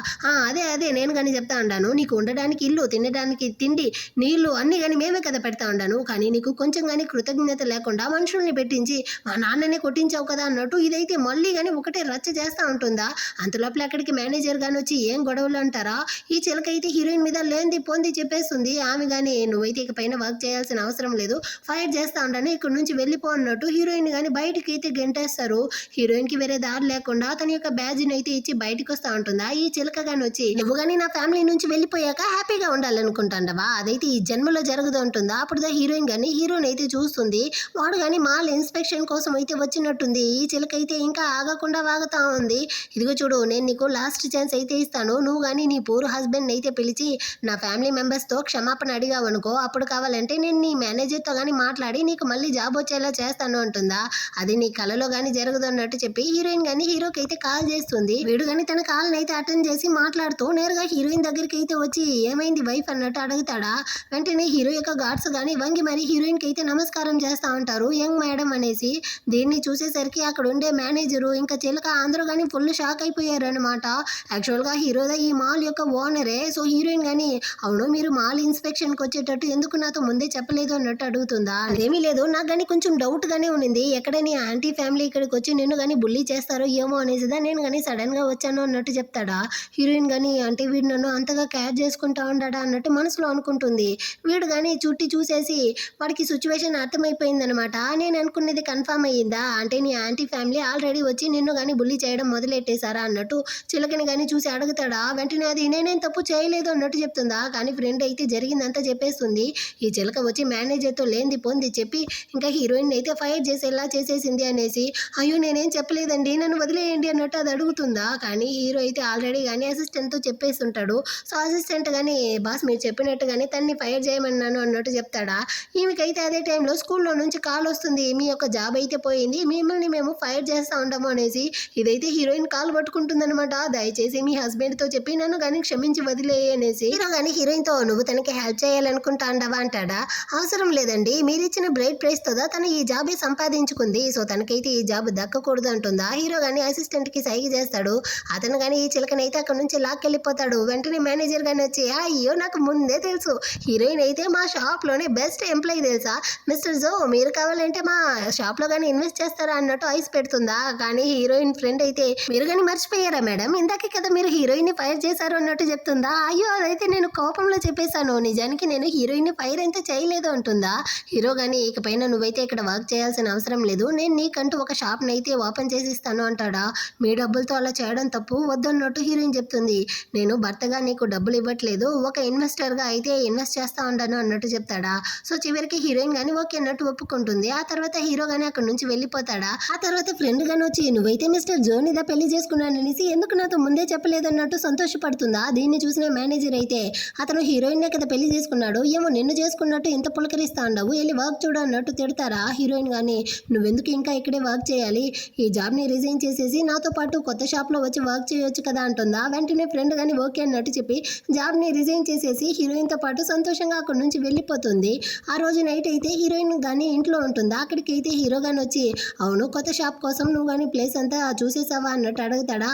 అదే అదే నేను కానీ చెప్తా ఉన్నాను, నీకు ఉండడానికి ఇల్లు, తినడానికి తిండి, నీళ్లు అన్నీ కానీ మేమే కదా పెడతా ఉన్నాను. కానీ నీకు కొంచెం కానీ కృతజ్ఞత లేకుండా మనుషుల్ని పెట్టించి మా నాన్ననే కొట్టించావు కదా అన్నట్టు ఇదైతే మళ్ళీ కానీ ఒకటే రచ్చ చేస్తూ ఉంటుందా. అంతలోపల అక్కడికి మేనేజర్ గాని వచ్చి ఏం గొడవలు అంటారా, ఈ చిలక అయితే హీరోయిన్ మీద లేంది పొంది చెప్పేస్తుంది. ఆమె కానీ నువ్వైతే ఇక పైన వర్క్ చేయాల్సిన అవసరం లేదు, ఫైర్ చేస్తా ఉంటాను, ఇక్కడ నుంచి వెళ్ళిపో అన్నట్టు హీరోయిన్ కానీ బయటికి అయితే గెంటేస్తారు. హీరోయిన్ కి వేరే దారి లేకుండా తన యొక్క బ్యాడ్జిని అయితే ఇచ్చి బయటకు వస్తా ఉంటుందా. ఈ చిలక గాని వచ్చి నువ్వు కానీ నా ఫ్యామిలీ నుంచి వెళ్ళిపోయాక హ్యాపీగా ఉండాలనుకుంటాండవా, అదైతే ఈ జన్మలో జరగదు అంటుందా. అప్పుడు హీరోయిన్ కానీ హీరోని అయితే చూస్తుంది. వాడు కానీ మాల్ ఇన్స్పెక్షన్ కోసం అయితే వచ్చినట్టుంది. ఈ చిలక అయితే ఇంకా ఆగకుండా వాగుతా ఉంది. ఇదిగో చూడు, నేను నీకు లాస్ట్ ఛాన్స్ అయితే ఇస్తాను, నువ్వు కానీ నీ పూర్ హస్బెండ్ అయితే పిలిచి నా ఫ్యామిలీ మెంబర్స్తో క్షమాపణ అడిగావు అనుకో, అప్పుడు కావాలంటే నేను నీ మేనేజర్తో కానీ మాట్లాడి నీకు మళ్ళీ జాబ్ వచ్చేలా చేస్తాను అంటుందా. అది నీ కలలో కానీ జరగదు అన్నట్టు చెప్పి హీరోయిన్ కానీ హీరోకి అయితే కాల్ చేస్తుంది. వీడు కానీ తన కాల్ని అయితే అటెండ్ చేసి మాట్లాడుతూ నేరుగా హీరోయిన్ దగ్గరికి అయితే వచ్చి ఏమైంది వైఫ్ అన్నట్టు అడుగుతాడా. వెంటనే హీరో యొక్క గార్డ్స్ కానీ వంగి మరి హీరోయిన్కి అయితే నమస్కారం చేస్తూ ఉంటారు, యంగ్ మేడం అనేసి. దీన్ని చూసేసరికి అక్కడ ఉండే మేనేజరు ఇంకా చిలక అందరూ కానీ ఫుల్ షాక్ అయిపోయారు అనమాట. యాక్చువల్గా హీరోదా ఈ మాల్ యొక్క ఓనరే. సో హీరోయిన్ కానీ అవును మీరు మాల్ ఇన్స్పెక్షన్కి వచ్చేటట్టు ఎందుకు నాతో ముందే చెప్పలేదు అన్నట్టు అడుగుతుందా. అదేమీ లేదు, నాకు కానీ కొంచెం డౌట్ గానే ఉన్నింది, ఎక్కడని ఆంటీ ఫ్యామిలీ ఇక్కడికి వచ్చి నిన్ను కానీ బుల్లీ చేస్తారో ఏమో అనేసిదా నేను కానీ సడన్ గా వచ్చాను అన్నట్టు చెప్తాడా. హీరోయిన్ కానీ అంటే వీడు నన్ను అంతగా కేర్ చేసుకుంటా ఉన్నాడా అన్నట్టు మనసులో అనుకుంటుంది. వీడు కానీ చుట్టి చూసేసి వాడికి సిచ్యువేషన్ అర్థమైపోయిందనమాట. నేను అనుకున్నది కన్ఫర్మ్ అయ్యిందా, అంటే నీ ఆంటీ ఫ్యామిలీ ఆల్రెడీ వచ్చి నిన్ను కానీ బుల్లీ చేయడం మొదలెట్టేశారా అన్నట్టు చిలకని కానీ చూసి అడుగుతాడా. వెంటనే అది నేనేం తప్పు చేయలేదు అన్నట్టు చెప్తుందా. కానీ ఫ్రెండ్ అయితే జరిగిందంతా చెప్పేస్తుంది. ఈ చిలక వచ్చి మేనేజర్తో లేంది పొంది చెప్పి ఇంకా హీరోయిన్ అయితే ఫైర్ చేసేలా చేసేసింది అనేసి, అయ్యో నేనేం చెప్పలేదండి నన్ను వదిలేయండి అన్నట్టు అది అడుగుతుందా. కానీ హీరో అయితే ఆల్రెడీ కానీ అసిస్టెంట్తో చెప్పేస్తుంటాడు. సో అసిస్టెంట్ కానీ బాస్ మీరు చెప్పినట్టుగానే తన్ని ఫైర్ చేయమన్నాను అన్నట్టు చెప్తాడా. ఈమెకైతే అదే టైంలో స్కూల్లో నుంచి కాల్ వస్తుంది, మీ యొక్క జాబ్ అయితే పోయింది, మిమ్మల్ని మేము ఫైర్ చేస్తూ ఉంటాము అనేసి. ఇదైతే హీరోయిన్ కాల్ పట్టుకుంటుందనమాట. దయచేసి మీ హస్బెండ్తో చెప్పి నన్ను కానీ క్షమించి వదిలేయి అనేసి. హీరో కానీ హీరోయిన్తో నువ్వు తనకి హెల్ప్ చేయాలనుకుంటా అంటావా అంటాడా. అవసరం లేదండి, మీరిచ్చిన బ్రైట్ ప్రైస్ తో తను ఈ జాబే సంపాదించుకుంది, సో తనకైతే ఈ జాబ్ దక్కకూడదు అంటుందా. హీరో కానీ అసిస్టెంట్ కి సైగ చేస్తాడు. అతను కానీ ఈ చిలకనైతే అక్కడ నుంచి లాక్కెళ్ళిపోతాడు. వెంటనే మేనేజర్ గాని వచ్చి అయ్యో నాకు ముందే తెలుసు, హీరోయిన్ అయితే మా షాప్ లోనే బెస్ట్ ఎంప్లాయీ తెలుసా మిస్టర్ జో, మీరు కావాలంటే మా షాప్ లో కానీ ఇన్వెస్ట్ చేస్తారా అన్నట్టు ఐస్ పెడుతుందా. కానీ హీరోయిన్ ఫ్రెండ్ అయితే మీరు కానీ మర్చిపోయారా మేడం, ఇందాకే కదా మీరు హీరోయిన్ ని ఫైర్ చేశారు అన్నట్టు చెప్తుందా. అయ్యో అదైతే నేను కోపంలో చెప్పేశాను, నిజానికి నేను హీరోయిన్ ని ఫైర్ అయితే చేయలేదు అంటుందా. హీరో కానీ ఇకపైన నువ్వైతే ఇక్కడ వర్క్ చేయాల్సిన అవసరం లేదు, నేను నీకంటూ ఒక షాప్ని అయితే ఓపెన్ చేసి ఇస్తాను అంటాడా. మీ డబ్బులతో అలా చేయడం తప్పు వద్దన్నట్టు హీరోయిన్ చెప్తుంది. నేను భర్తగా నీకు డబ్బులు ఇవ్వట్లేదు, ఒక ఇన్వెస్టర్గా అయితే ఇన్వెస్ట్ చేస్తా ఉంటాను అన్నట్టు చెప్తాడా. సో చివరికి హీరోయిన్ కానీ ఓకే అన్నట్టు ఒప్పుకుంటుంది. ఆ తర్వాత హీరో కానీ అక్కడ నుంచి వెళ్ళిపోతాడా. ఆ తర్వాత ఫ్రెండ్ గాని వచ్చి నువ్వైతే మిస్టర్ జోనిదా పెళ్లి చేసుకున్నాననేసి ఎందుకు నాతో ముందే చెప్పలేదన్నట్టు సంతోషపడుతుందా. దీన్ని చూసిన మేనేజర్ అయితే అతను హీరోయిన్ కదా పెళ్లి చేసుకున్నాడు, ఏమో నిన్ను చేసుకున్నట్టు ఇంత పులకరిస్తా ఉండవు, వెళ్ళి వర్క్ చూడు అన్నట్టు తిడతారా. హీరోయిన్ కానీ నువ్వెందుకు ఇంకా ఇక్కడే వర్క్ చేయాలి, ఈ జాబ్ని రిజైన్ చేసేసి నాతో పాటు కొత్త షాప్లో వచ్చి వర్క్ చేయొచ్చు కదా అంటుందా. వెంటనే ఫ్రెండ్ కానీ ఓకే అన్నట్టు చెప్పి జాబ్ని రిజైన్ చేసేసి హీరోయిన్తో పాటు సంతోషంగా అక్కడి నుంచి వెళ్ళిపోతుంది. ఆ రోజు నైట్ అయితే హీరోయిన్ కానీ ఇంట్లో ఉంటుందా. అక్కడికి అయితే హీరో కానీ వచ్చి అవును కొత్త షాప్ కోసం నువ్వు కానీ ప్లేస్ అంతా చూసేసావా అన్నట్టు అడుగుతాడా.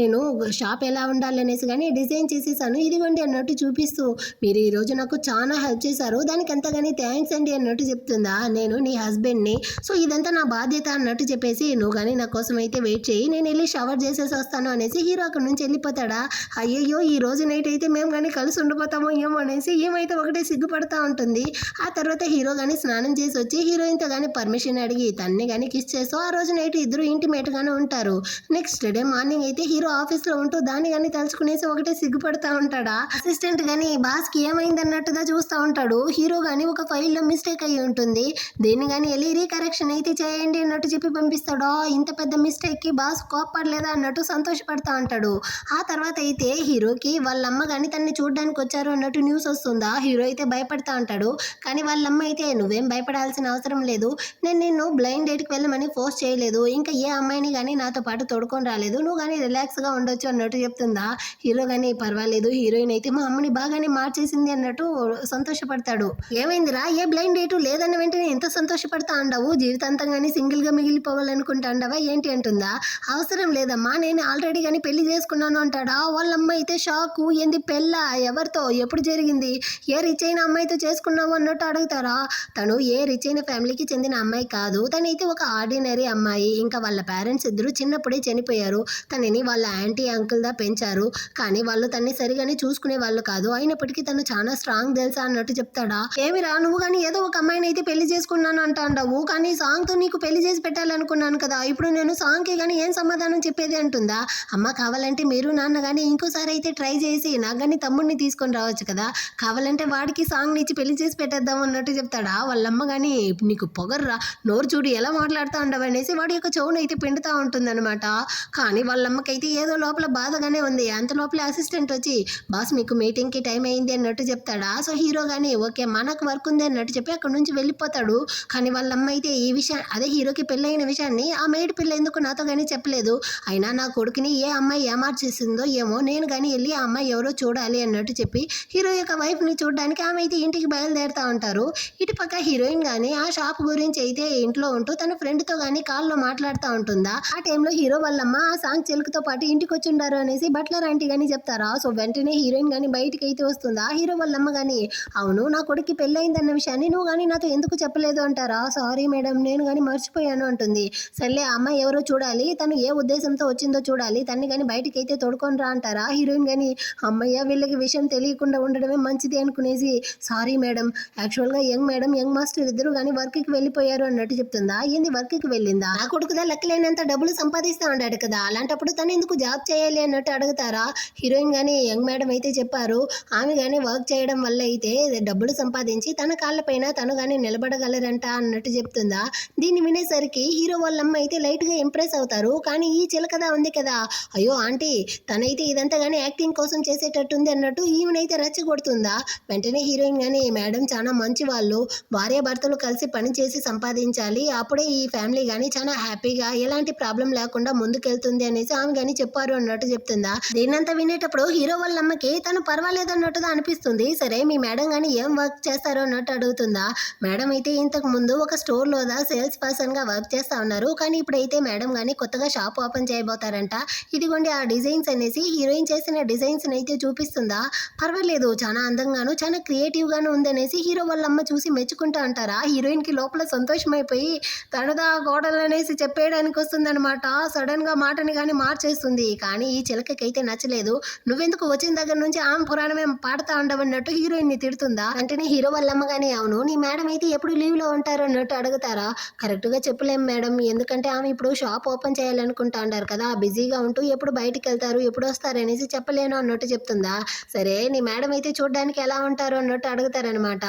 నేను షాప్ ఎలా ఉండాలి అనేసి కానీ డిజైన్ చేసేసాను, ఇదిగోండి అన్నట్టు చూపిస్తూ మీరు ఈరోజు నాకు చాలా హెల్ప్ చేశారు, దానికి ఎంతగాని థ్యాంక్స్ అండి అన్నట్టు చెప్తుందా. నేను నీ హస్బెండ్ని, సో ఇదంతా నా బాధ్యత అన్నట్టు చెప్పేసి నువ్వు కానీ నా కోసం అయితే వెయిట్ చేయి, నేను వెళ్ళి షవర్ చేసేసి వస్తాను అనేసి హీరో అక్కడి నుంచి వెళ్ళిపోతాడా. అయ్యయ్యో ఈ రోజు నైట్ అయితే మేము కానీ కలిసి ఉండిపోతామో ఏమో అనేసి ఏమైతే ఒకటే సిగ్గుపడతా ఉంటుంది. ఆ తర్వాత హీరో కానీ స్నానం చేసి వచ్చి హీరోయిన్తో కానీ పర్మిషన్ అడిగి తన్ని కానీ కిస్ చేస్తూ ఆ రోజు నైట్ ఇద్దరు ఇంటిమేట్ గానే ఉంటారు. నెక్స్ట్ డే మార్నింగ్ అయితే హీరో ఆఫీస్ లో ఉంటూ దాన్ని కానీ తలుచుకునేసి ఒకటే సిగ్గుపడతా ఉంటాడా. అసిస్టెంట్ కానీ బాస్ కి ఏమైంది అన్నట్టుగా చూస్తూ ఉంటాడు. హీరో కానీ ఒక ఫైల్లో మిస్టేక్ అయ్యి ఉంటుంది, దీన్ని కానీ వెళ్ళి రీకరెక్షన్ అయితే చేయండి అన్నట్టు చెప్పి పంపిస్తాడు. ఇంత పెద్ద మిస్టేక్ కి బాస్ కోప్పడలేదా అన్నట్టు సంతోషపడతా ఉంటాడు. ఆ తర్వాత అయితే హీరోకి వాళ్ళ అమ్మ కానీ తన్ని చూడడానికి వచ్చారు అన్నట్టు న్యూస్ వస్తుందా. హీరో అయితే భయపడతా ఉంటాడు. కానీ వాళ్ళ అమ్మ అయితే నువ్వేం భయపడాల్సిన అవసరం లేదు, నేను నిన్ను బ్లైండ్ డేట్కి వెళ్ళమని ఫోర్స్ చేయలేదు, ఇంకా ఏ అమ్మాయిని కానీ నాతో పాటు తోడుకొని రాలేదు, నువ్వు కానీ రిలాక్స్గా ఉండొచ్చు అన్నట్టు చెప్తుందా. హీరో కానీ పర్వాలేదు, హీరోయిన్ అయితే మా అమ్మని బాగానే మార్చేసింది అన్నట్టు సంతోషపడతాడు. ఏమైందిరా, ఏ బ్లైండ్ డేటు లేదన్న వెంటనే ఎంత సంతోషపడతా అంటావు, జీవితాంతం కానీ సింగిల్గా మిగిలిపోవాలనుకుంటా అంటావా ఏంటి అంటుందా. అవసరం లేదమ్మా, నేను ఆల్రెడీ కానీ పెళ్లి చేసుకున్నాను అంటాడా. వాళ్ళమ్మ అయితే షాకు, ఏంది పెళ్ళా, ఎవరితో, ఎప్పుడు జరిగింది, ఏ రిచ్ అయిన అమ్మాయితో చేసుకున్నావు అన్నట్టు అడుగుతారా. తను ఏ రిచ్ అయిన ఫ్యామిలీకి చెందిన అమ్మాయి కాదు, తనైతే ఒక ఆర్డినరీ అమ్మాయి. ఇంకా వాళ్ళ పేరెంట్స్ ఇద్దరు చిన్నప్పుడే చనిపోయారు, తనని వాళ్ళ యాంటీ అంకుల్ దా పెంచారు, కానీ వాళ్ళు తన్ని సరిగానే చూసుకునే వాళ్ళు కాదు, అయినప్పటికీ తను చాలా స్ట్రాంగ్ తెలుసా అన్నట్టు చెప్తాడా. ఏమిరా, నువ్వు కానీ ఏదో ఒక అమ్మాయిని అయితే పెళ్లి చేసుకున్నాను అంటావు, కానీ సాంగ్తో నీకు పెళ్లి చేసి పెట్టాలనుకున్నాను కదా, ఇప్పుడు నేను సాంగ్కి కానీ ఏం సమాధానం చెప్పేది అంటుందా. అమ్మ కావాలంటే మీరు నాన్న కానీ ఇంకోసారి అయితే ట్రై చేసి నాకు కానీ తమ్ముడిని తీసుకొని రావచ్చు కదా, కావాలంటే వాడికి సాంగ్ ఇచ్చి పెళ్లి చేసి పెట్టేద్దాం అన్నట్టు చెప్తాడా. వాళ్ళమ్మ కానీ నీకు పొగర్రా, నోరు చూడు ఎలా మాట్లాడుతూ ఉండవు అనేసి వాడి యొక్క చెవును అయితే పిండుతూ ఉంటుందన్నమాట. కానీ వాళ్ళమ్మకైతే ఏదో లోపల బాధగానే ఉంది. అంత లోపల అసిస్టెంట్ వచ్చి బాస్ మీకు మీటింగ్కి టైం అయింది అన్నట్టు చెప్తాడా. సో హీరో కానీ ఓకే మనకు వర్క్ ఉంది అన్నట్టు చెప్పి అక్కడ నుంచి వెళ్ళిపోతాడు. కానీ వాళ్ళమ్మ అయితే ఈ విషయం, అదే హీరోకి పెళ్ళైన విషయాన్ని ఆ మేడ్ పిల్ల ఎందుకు నాతో కానీ చెప్పలేదు, అయినా నా కొడుకుని ఏ అమ్మాయి ఏమార్చేసిందో ఏమో, నేను కానీ వెళ్ళి ఆ అమ్మాయి ఎవరో చూడాలి అన్నట్టు చెప్పి హీరో యొక్క వైఫ్ని చూడడానికి ఆమె అయితే ఇంటికి బయలుదేరుతూ ఉంటారు. ఇటుపక్క హీరోయిన్ కానీ ఆ షాప్ గురించి అయితే ఇంట్లో ఉంటూ తన ఫ్రెండ్తో కానీ కాల్లో మాట్లాడుతూ ఉంటుందా. ఆ టైంలో హీరో వాళ్ళమ్మ ఆ సాంగ్ చెలుకుతో పాటు ఇంటికి వచ్చి ఉండారు అనేసి బట్లర్ ఆంటీ కానీ చెప్తారా. సో వెంటనే హీరోయిన్ కానీ బయటికి అయితే వస్తుందా. హీరో వాళ్ళమ్మ కానీ అవును నా కొడుకు పెళ్ళయిందన్న విషయాన్ని నువ్వు కానీ నాతో ఎందుకు చెప్పలేదు అంటారా. సారీ మేడం, నేను కానీ మర్చిపోయాను అంటుంది. సర్లే ఆ అమ్మాయి ఎవరో చూడాలి, తను ఏ ఉద్దేశంతో వచ్చిందో చూడాలి, తన్ని కానీ బయటికి అయితే తోడుకొని రా అంటారా. హీరోయిన్ కానీ అమ్మయ్య వీళ్ళకి విషయం తెలియకుండా ఉండడమే మంచిది అనుకునేసి సారీ మేడం, యాక్చువల్గా యంగ్ మాస్టర్ ఇద్దరు కానీ వర్క్కి వెళ్ళిపోయారు అన్నట్టు చెప్తుందా. ఏంది వర్క్కి వెళ్ళిందా, నా కొడుకుదా లెక్కలేనంత డబ్బులు సంపాదిస్తూ ఉంటాడు కదా, అలాంటప్పుడు తను ఎందుకు జాబ్ చేయాలి అన్నట్టు అడుగుతారా. హీరోయిన్ కానీ యంగ్ మేడం అయితే చెప్పారు, ఆమె కానీ వర్క్ చేయడం వల్ల అయితే డబ్బులు సంపాదించి తన కాళ్ళపైన తను కానీ నిలబడగలరంట అన్నట్టు చెప్తుందా. దీన్ని వినేసరికి హీరో వాళ్ళమ్మ అయితే లైట్గా ఇంప్రెస్ అవుతారు. కానీ ఈ చిలకదా ఉంది కదా, అయ్యో ఆంటీ తనైతే ఇదంతా కానీ యాక్టింగ్ కోసం చేసేటట్టుంది అన్నట్టు ఈమెనైతే రెచ్చగొడుతుందా. వెంటనే హీరోయిన్ కానీ మేడం చాలా మంచి వాళ్ళు, భార్య భర్తలు కలిసి పని చేసి సంపాదించాలి, అప్పుడే ఈ ఫ్యామిలీ కానీ చాలా హ్యాపీగా ఎలాంటి ప్రాబ్లం లేకుండా ముందుకెళ్తుంది అనేసి ఆమె కానీ చెప్పారు అన్నట్టు చెప్తుందా. దీన్నంతా వినేటప్పుడు హీరో వాళ్ళ అమ్మకి తను పర్వాలేదు అన్నట్టుగా అనిపిస్తుంది. సరే మీ మేడం కానీ ఏం వర్క్ చేస్తారో అన్నట్టు అడుగుతుందా. మేడం అయితే ఇంతకు ముందు ఒక స్టోర్లో సేల్స్ పర్సన్గా వర్క్ చేస్తూ ఉన్నారు, కానీ ఇప్పుడైతే మేడం కానీ కొత్తగా షాప్ ఓపెన్ చేయబోతారంట, ఇదిగోండి ఆ డిజైన్స్ అనేసి హీరోయిన్ చేసిన డిజైన్స్ అయితే చూపిస్తుందా. పర్వాలేదు చాలా అందంగాను చాలా క్రియేటివ్గాను ఉందనేసి హీరో వాళ్ళ అమ్మ చూసి మెచ్చుకుంటా అంటారా. హీరోయిన్కి లోపల సంతోషమైపోయి తనదా కోడలు అనేసి చెప్పేయడానికి వస్తుందన్నమాట. సడన్గా మాటని కానీ మార్చేస్తుంది. కానీ ఈ చిలకకైతే నచ్చలేదు. నువ్వెందుకు వచ్చిన దగ్గర నుంచి ఆమె పురాణమే పాడుతూ ఉండవన్నట్టు హీరోయిన్ని తిడుతుందా. వెంటనే హీరో వాళ్ళ అమ్మ కానీ అవును నీ మేడం అయితే ఎప్పుడు లీవ్లో ఉంటారు అన్నట్టు అడుగుతారా. కరెక్ట్గా చెప్పలేం మేడం, ఎందుకంటే ఆమె ఇప్పుడు షాప్ ఓపెన్ చేయాలనుకుంటా ఉంటారు కదా, బిజీగా ఉంటూ ఎప్పుడు బయటికి వెళ్తారు ఎప్పుడు వస్తారు అనేసి చెప్పలేను అన్నట్టు చెప్తుందా. సరే నీ మేడం అయితే చూడడానికి ఎలా ఉంటారు అన్నట్టు అడుగుతారనమాట.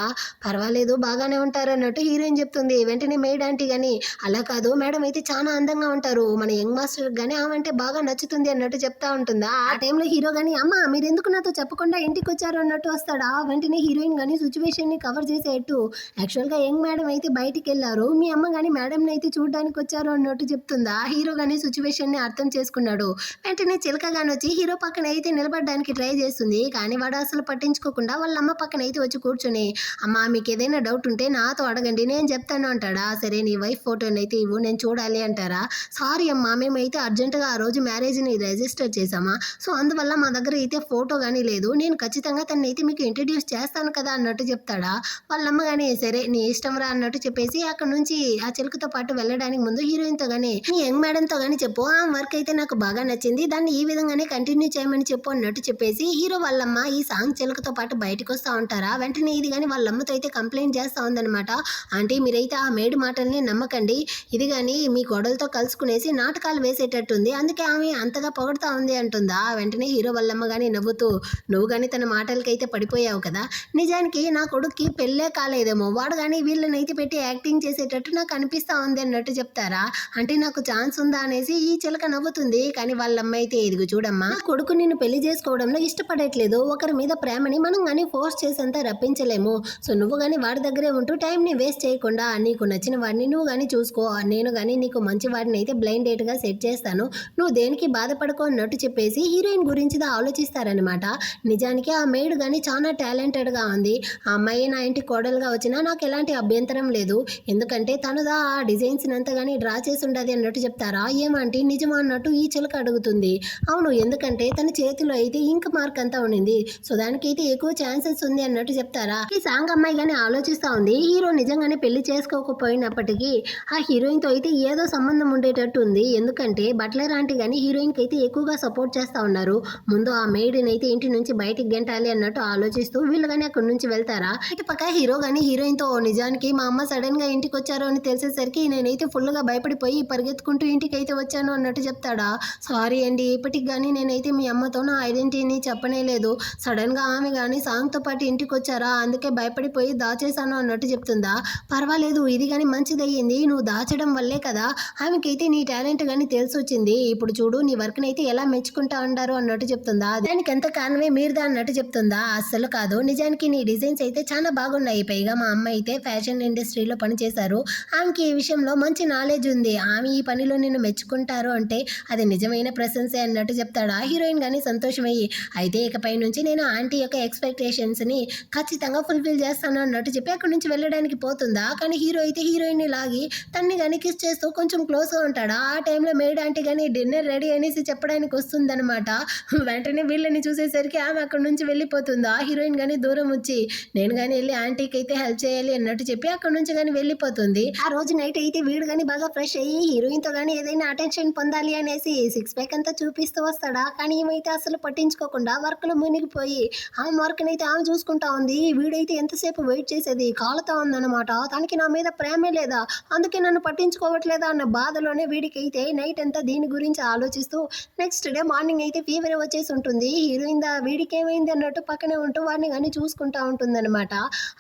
పర్వాలేదు బాగానే ఉంటారు అన్నట్టు హీరోయిన్ చెప్తుంది. వెంటనే మేడ్ ఆంటీ కానీ అలా కాదు మేడం అయితే చాలా అందంగా ఉంటారు, మన యంగ్ మాస్టర్ కానీ ఆమె అంటే బాగా నచ్చుతుంది అన్నట్టు చెప్తా ఉంటుందా. ఆ టైంలో హీరో కానీ అమ్మ మీరు ఎందుకు నాతో చెప్పకుండా ఇంటికి వచ్చారు అన్నట్టు వస్తాడా. వెంటనే హీరోయిన్ కానీ సిచ్యువేషన్ని కవర్ చేసేట్టు యాక్చువల్గా యంగ్ మేడం అయితే బయటికి వెళ్ళారు, మీ అమ్మ కానీ మేడంని అయితే చూడడానికి వచ్చారు అన్నట్టు చెప్తుందా. హీరో కానీ సిచ్యువేషన్ని అర్థం చేసుకున్నాడు. వెంటనే చిలక కానీ వచ్చి హీరో పక్కన అయితే నిలబడడానికి ట్రై చేస్తుంది, కానీ వాడు అసలు పట్టించుకోకుండా వాళ్ళ అమ్మ పక్కన అయితే వచ్చి కూర్చొని అమ్మ మీకు ఏదైనా డౌట్ ఉంటే నాతో అడగండి నేను చెప్తాను అంటాడా. సరే నీ వైఫ్ ఫోటోని అయితే ఇవ్వు నేను చూడాలి అంటారా. సారీ అమ్మా మేమైతే అర్జెంటుగా ఆ రోజు మ్యారేజ్ని రిజిస్టర్ చేసామా, సో అందువల్ల మా దగ్గర అయితే ఫోటో కానీ లేదు, నేను ఖచ్చితంగా తనని అయితే మీకు ఇంట్రడ్యూస్ చేస్తాను కదా అన్నట్టు చెప్తాడా. వాళ్ళమ్మ కానీ సరే నీ ఇష్టం రా అన్నట్టు చెప్పేసి అక్కడ నుంచి ఆ చిలుకతో పాటు వెళ్ళడానికి ముందు హీరోయిన్తో కానీ నీ యంగ్ మేడంతో కానీ చెప్పు ఆ వర్క్ అయితే నాకు బాగా నచ్చింది, దాన్ని ఈ విధంగానే కంటిన్యూ చేయమని చెప్పు అన్నట్టు చెప్పేసి హీరో వాళ్ళమ్మ ఈ సాంగ్ చిలుకతో పాటు బయటకు వస్తూ ఉంటారా. వెంటనే ఇది కానీ వాళ్ళమ్మతో అయితే కంప్లైంట్ చేస్తూ ఉందనమాట. ఆంటీ మీరైతే ఆ మేడ్ మాటల్ని నమ్మకండి, ఇది కానీ మీ గొడవలతో కలుసుకునేసి నాటకాలు వేసేటట్టుంది, అందుకే ఆమె అంతగా పొగడుతూ ఉంది అంటుందా. వెంటనే హీరో వాళ్ళమ్మ కానీ నవ్వుతూ నువ్వు కానీ తన మాటలకైతే పడిపోయావు కదా, నిజానికి నా కొడుక్కి పెళ్ళే కాలేదేమో, వాడు కానీ వీళ్ళనైతే పెట్టి యాక్టింగ్ చేసేటట్టు నాకు అనిపిస్తూ ఉంది అన్నట్టు చెప్తారా. అంటే నాకు ఛాన్స్ ఉందా అనేసి ఈ చిలక నవ్వుతుంది. కానీ వాళ్ళమ్మ అయితే ఇదిగో చూడమ్మా నా కొడుకు నిన్ను పెళ్లి చేసుకోవడంలో ఇష్టపడట్లేదు, ఒకరి మీద ప్రేమని మనం కానీ ఫోర్స్ చేసేంత రప్పించలేము, సో నువ్వు కానీ వాడి దగ్గరే ఉంటూ టైంని వేస్ట్ చేయకుండా నీకు నచ్చిన వాడిని నువ్వు కానీ చూసుకో, నేను కానీ నీకు మంచి వాడిని అయితే బ్లైండ్ డేట్గా సెట్ చేస్తాను, నువ్వు దేనికి బాధపడుకో అన్నట్టు చెప్పేసి హీరోయిన్ గురించి ఆలోచిస్తారనమాట. నిజానికి ఆ మెయిడ్ కానీ చాలా టాలెంటెడ్గా ఉంది. ఆ అమ్మాయి నా ఇంటి కోడలుగా వచ్చినా నాకు ఎలాంటి అభ్యంతరం లేదు, ఎందుకంటే తనదా ఆ డిజైన్స్ అంతా కానీ డ్రా చేసి ఉండదు అన్నట్టు చెప్తారా. ఏమంటే నిజమా అన్నట్టు ఈ చిలక అడుగుతుంది. అవును, ఎందుకంటే తన చేతిలో అయితే ఇంక్ మార్క్ అంతా ఉండింది, సో దానికైతే ఎక్కువ ఛాన్సెస్ ఉంది అన్నట్టు చెప్తారా. ఈ సాంగ్ అమ్మాయి కానీ ఆలోచిస్తూ ఉంది. హీరో నిజంగానే పెళ్లి చేసుకోకపోయినప్పటికీ ఆ హీరోయిన్తో అయితే ఏదో సంబంధం ఉండేటట్టు ఉంది, ఎందుకంటే బట్లర్ ఆంటీ కానీ హీరోయిన్కి అయితే ఎక్కువగా సపోర్ట్ చేస్తూ ఉన్నారు. ముందు ఆ మెయిడ్ని అయితే ఇంటి నుంచి బయటికి గెంటాలి అన్నట్టు ఆలోచిస్తూ వీళ్ళు కానీ అక్కడి నుంచి వెళ్తారా. ఇటు పక్క హీరో కానీ హీరోయిన్తో నిజానికి మా అమ్మ సడన్ గా ఇంటికి వచ్చారు అని తెలిసేసరికి నేనైతే ఫుల్గా భయపడిపోయి పరిగెత్తుకుంటూ ఇంటికి అయితే వచ్చాను అన్నట్టు చెప్తాడా. సారీ అండి, ఇప్పటికి కానీ నేనైతే మీ అమ్మతో నా ఐడెంటిటీని చెప్పనే లేదు, సడన్గా ఆమె కానీ సాంగ్తో పాటు ఇంటికి వచ్చారా, అందుకే భయపడిపోయి దాచేశాను అన్నట్టు చెప్తుందా. పర్వాలేదు, ఇది కానీ మంచిదయ్యింది, నువ్వు దాచడం వల్లే కదా ఆమెకైతే నీ టాలెంట్ కానీ తెలిసి వచ్చింది, ఇప్పుడు చూడు నీ వర్క్ని అయితే ఎలా మెచ్చుకుంటా ఉంటారు అన్నట్టు చెప్తుందా. దానికి ఎంత కారణమే మీరుదా అన్నట్టు చెప్తుందా. అస్సలు కాదు, నిజానికి నీ డిజైన్స్ అయితే చాలా బాగున్నాయి, పైగా మా అమ్మ అయితే ఫ్యాషన్ ఇండస్ట్రీలో పనిచేశారు, ఆమెకి ఈ విషయంలో మంచి నాలెడ్జ్ ఉంది, ఆమె ఈ పనిలో నిన్ను మెచ్చుకుంటారు అంటే అది నిజమైన ప్రశంసే అన్నట్టు చెప్తాడా. హీరోయిన్ కానీ సంతోషమయ్యి అయితే ఇకపై నుంచి నేను ఆంటీ యొక్క ఎక్స్పెక్టేషన్స్ని ఖచ్చితంగా ఫుల్ఫిల్ చేస్తాను అన్నట్టు చెప్పి అక్కడి నుంచి వెళ్ళడానికి పోతుందా. కానీ హీరో అయితే హీరోయిన్ని లాగి తన్ని కానీ కిస్ చేస్తూ కొంచెం క్లోజ్గా ఉంటాడా. ఆ టైంలో మేడ్ ఆంటీ కానీ డిన్నర్ రెడీ అనేసి చెప్పడానికి వస్తుందన్నమాట. వెంటనే వీళ్ళని చూసేసరికి ఆమె అక్కడి నుంచి వెళ్ళిపోతుందా. హీరోయిన్ కానీ దూరం వచ్చి నేను కానీ వెళ్ళి ఆంటీకి అయితే హెల్ప్ చేయాలి అన్నట్టు చెప్పి అక్కడ నుంచి కానీ వెళ్ళిపోతుంది. ఆ రోజు నైట్ అయితే వీడు కానీ బాగా ఫ్రెష్ అయ్యి హీరోయిన్తో కానీ ఏదైనా అటెన్షన్ పొందాలి అనేసి సిక్స్ ప్యాక్ అంతా చూపిస్తూ వస్తాడా. కానీ ఏమైతే అసలు పట్టించుకోకుండా వర్క్లో మునిగిపోయి ఆమె వర్క్ని అయితే ఆమె చూసుకుంటా ఉంది. వీడైతే ఎంతసేపు వెయిట్ చేసేది కాలుతా ఉందన్నమాట. తనకి నా మీద ప్రేమే లేదా, అందుకే నన్ను పట్టించుకోవట్లేదా అన్న బాధలోనే వీడికి అయితే నైట్ అంతా దీని గురించి ఆలోచిస్తూ నెక్స్ట్ డే మార్నింగ్ అయితే ఫీవర్ వచ్చేసి ఉంటుంది. హీరోయిన్ వీడికి ఏమైంది అన్నట్టు పక్కనే ఉంటూ వాడిని కానీ చూసుకుంటా ఉంటుందన్నమాట.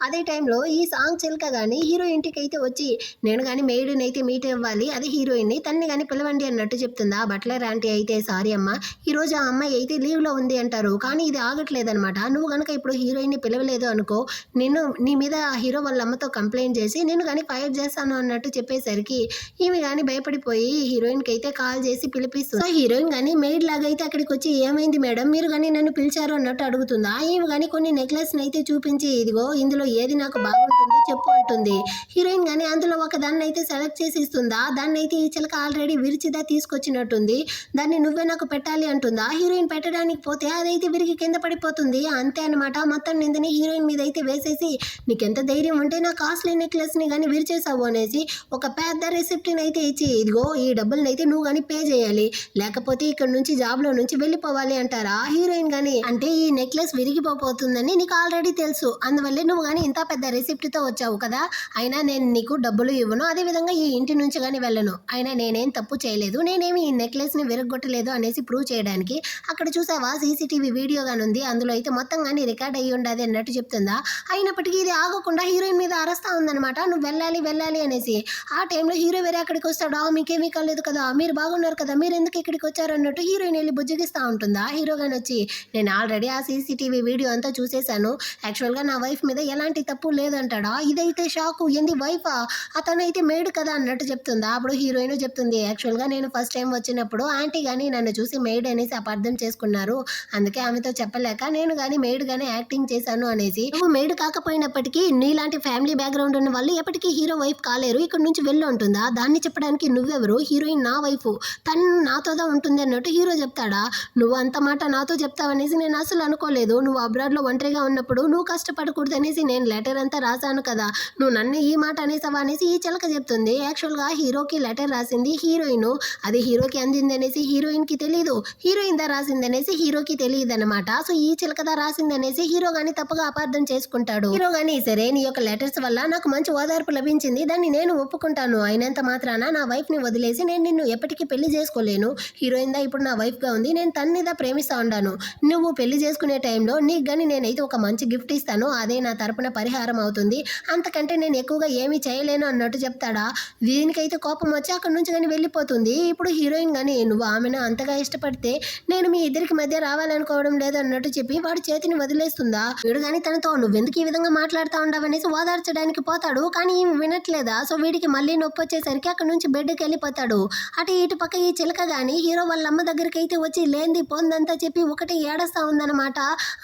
అదే టైంలో ఈ సాంగ్ చిలక కానీ హీరో ఇంటికి అయితే వచ్చి నేను కానీ మెయిడ్ని అయితే మీట్ అవ్వాలి, అది హీరోయిన్ని, తన్ని కానీ పిలవండి అన్నట్టు చెప్తుందా. బట్లర్ ఆంటీ అయితే సారీ అమ్మ, ఈరోజు ఆ అమ్మాయి అయితే లీవ్లో ఉంది అంటారు, కానీ ఇది ఆగట్లేదనమాట. నువ్వు కనుక ఇప్పుడు హీరోయిన్ని పిలవలేదు అనుకో, నిన్ను నీ మీద హీరో వాళ్ళ అమ్మతో కంప్లైంట్ చేసి నేను కానీ ఫైర్ చేస్తాను అన్నట్టు చెప్పేసరికి ఈమె కానీ భయపడిపోయి హీరోయిన్కి అయితే కాల్ చేసి పిలిపిస్తుంది. సో హీరోయిన్ కానీ మెయిడ్ లాగా అయితే అక్కడికి వచ్చి ఏమైంది మేడం, మీరు కానీ నన్ను పిలిచారు అన్నట్టు అడుగుతుందా. ఈమె కానీ కొన్ని నెక్లెస్ని అయితే చూపించి ఇదిగో ఇందులో ఏది నాకు బాగుంటుందో చెప్పు అంటుంది. హీరోయిన్ కానీ అందులో ఒక దాన్ని అయితే సెలెక్ట్ చేసి ఇస్తుందా. దాన్ని అయితే ఈ చిలక ఆల్రెడీ విరిచిదా తీసుకొచ్చినట్టుంది, దాన్ని నువ్వే నాకు పెట్టాలి అంటుందా. హీరోయిన్ పెట్టడానికి పోతే అదైతే విరిగి కింద పడిపోతుంది. అంతే అనమాట, మొత్తం నిందని హీరోయిన్ మీద అయితే వేసేసి నీకెంత ధైర్యం ఉంటే నా కాస్ట్లీ నెక్లెస్ని కానీ విరిచేసావు అనేసి ఒక పెద్ద రెసిప్ట్ని అయితే ఇచ్చి ఇదిగో ఈ డబ్బుల్ని అయితే నువ్వు కానీ పే చేయాలి, లేకపోతే ఇక్కడ నుంచి జాబ్లో నుంచి వెళ్ళిపోవాలి అంటారా. హీరోయిన్ కానీ అంటే ఈ నెక్లెస్ విరిగిపోతుందని నీకు ఆల్రెడీ తెలుసు, అందువల్లే నువ్వు కానీ ఇంత పెద్ద రెసిప్ట్తో వచ్చావు కదా, అయినా నేను నీకు డబ్బులు ఇవ్వను, అదేవిధంగా ఈ ఇంటి నుంచి కానీ వెళ్ళను, అయినా నేనేం తప్పు చేయలేదు, నేనేమి ఈ నెక్లెస్ని విరగొట్టలేదు అనేసి ప్రూవ్ చేయడానికి అక్కడ చూసావా సీసీటీవీ వీడియో కానీ ఉంది, అందులో అయితే మొత్తం కానీ రికార్డ్ అయ్యి ఉండదు అన్నట్టు చెప్తుందా. అయినప్పటికీ ఇది ఆగకుండా హీరోయిన్ మీద అరస్తా ఉందన్నమాట, నువ్వు వెళ్ళాలి వెళ్ళాలి అనేసి. ఆ టైంలో హీరో వేరే అక్కడికి వస్తాడా, మీకేమీ కాలేదు కదా, మీరు బాగున్నారు కదా, మీరు ఎందుకు ఇక్కడికి వచ్చారు అన్నట్టు హీరోయిన్ వెళ్ళి బుజ్జగిస్తూ ఉంటుందా. హీరో కానీ వచ్చి నేను ఆల్రెడీ ఆ సీసీటీవీ వీడియో అంతా చూసేశాను, యాక్చువల్గా నా వైఫ్ మీద ఎలాంటి తప్పు లేదంటాడా. ఇదైతే షాకు, ఏంది వైఫా, అతనైతే మేడ్ కదా అన్నట్టు చెప్తుందా. అప్పుడు హీరోయిన్ చెప్తుంది యాక్చువల్గా నేను ఫస్ట్ టైం వచ్చినప్పుడు ఆంటీ కానీ నన్ను చూసి మేడ్ అనేసి అపార్థం చేసుకున్నారు, అందుకే ఆమెతో చెప్పలేక నేను కానీ మేడ్ కానీ యాక్టింగ్ చేశాను అనేసి. నువ్వు మేడ్ కాకపోయినప్పటికీ నీలాంటి ఫ్యామిలీ బ్యాక్గ్రౌండ్ ఉన్న వాళ్ళు ఎప్పటికీ హీరో వైఫ్ కాలేరు, ఇక్కడ నుంచి వెళ్ళి ఉంటుందా, దాన్ని చెప్పడానికి నువ్వెవరు, హీరోయిన్ నా వైఫ్, తను నాతోదా ఉంటుంది అన్నట్టు హీరో చెప్తాడా. నువ్వు అంత మాట నాతో చెప్తావనేసి నేను అసలు అనుకోలేదు, నువ్వు అబ్రాడ్లో ఒంటరిగా ఉన్నప్పుడు నువ్వు కష్టపడకూడదు అనేసి నేను లెటర్ అంతా రాశాను కదా, నువ్వు నన్ను ఈ మాట అనేసావా అనేసి ఈ చిలక చెప్తుంది. యాక్చువల్గా హీరోకి లెటర్ రాసింది హీరోయిన్, అది హీరోకి అందింది అనేసి హీరోయిన్కి తెలియదు, హీరోయిన్ దా రాసింది అనేసి హీరోకి తెలియదు అనమాట. సో ఈ చిలకదా రాసింది అనేసి హీరో గాని తప్పుగా అపార్థం చేసుకుంటాడు. హీరో గాని సరే నీ యొక్క లెటర్స్ వల్ల నాకు మంచి ఓదార్పు లభించింది, దాన్ని నేను ఒప్పుకుంటాను, అయినంత మాత్రాన నా వైఫ్ ని వదిలేసి నేను నిన్ను ఎప్పటికీ పెళ్లి చేసుకోలేను, హీరోయిన్ దా ఇప్పుడు నా వైఫ్ గా ఉంది, నేను తన్నిదా ప్రేమిస్తా ఉన్నాను, నువ్వు పెళ్లి చేసుకునే టైంలో నీకు గాని నేనైతే ఒక మంచి గిఫ్ట్ ఇస్తాను, అదే నా తరపున పరిహారం అవుతుంది, అంతకంటే నేను ఎక్కువగా ఏమీ చేయలేను అన్నట్టు చెప్తాడా. దీనికైతే కోపం వచ్చి అక్కడ నుంచి కానీ వెళ్ళిపోతుంది. ఇప్పుడు హీరోయిన్ కానీ నువ్వు ఆమెను అంతగా ఇష్టపడితే నేను మీ ఇద్దరికి మధ్య రావాలనుకోవడం లేదు అన్నట్టు చెప్పి వాడి చేతిని వదిలేస్తుందా. వీడు కానీ తనతో నువ్వెందుకు ఈ విధంగా మాట్లాడుతూ ఉండవనేసి ఓదార్చడానికి పోతాడు, కానీ ఈమె వినట్లేదా. సో వీడికి మళ్ళీ నొప్పి వచ్చేసరికి అనేసరికి అక్కడ నుంచి బెడ్కి వెళ్ళిపోతాడు. అటు ఇటు పక్క ఈ చిలక గాని హీరో వాళ్ళ అమ్మ దగ్గరికి అయితే వచ్చి లేంది పొందంతా చెప్పి ఒకటి ఏడస్తా ఉందన్నమాట.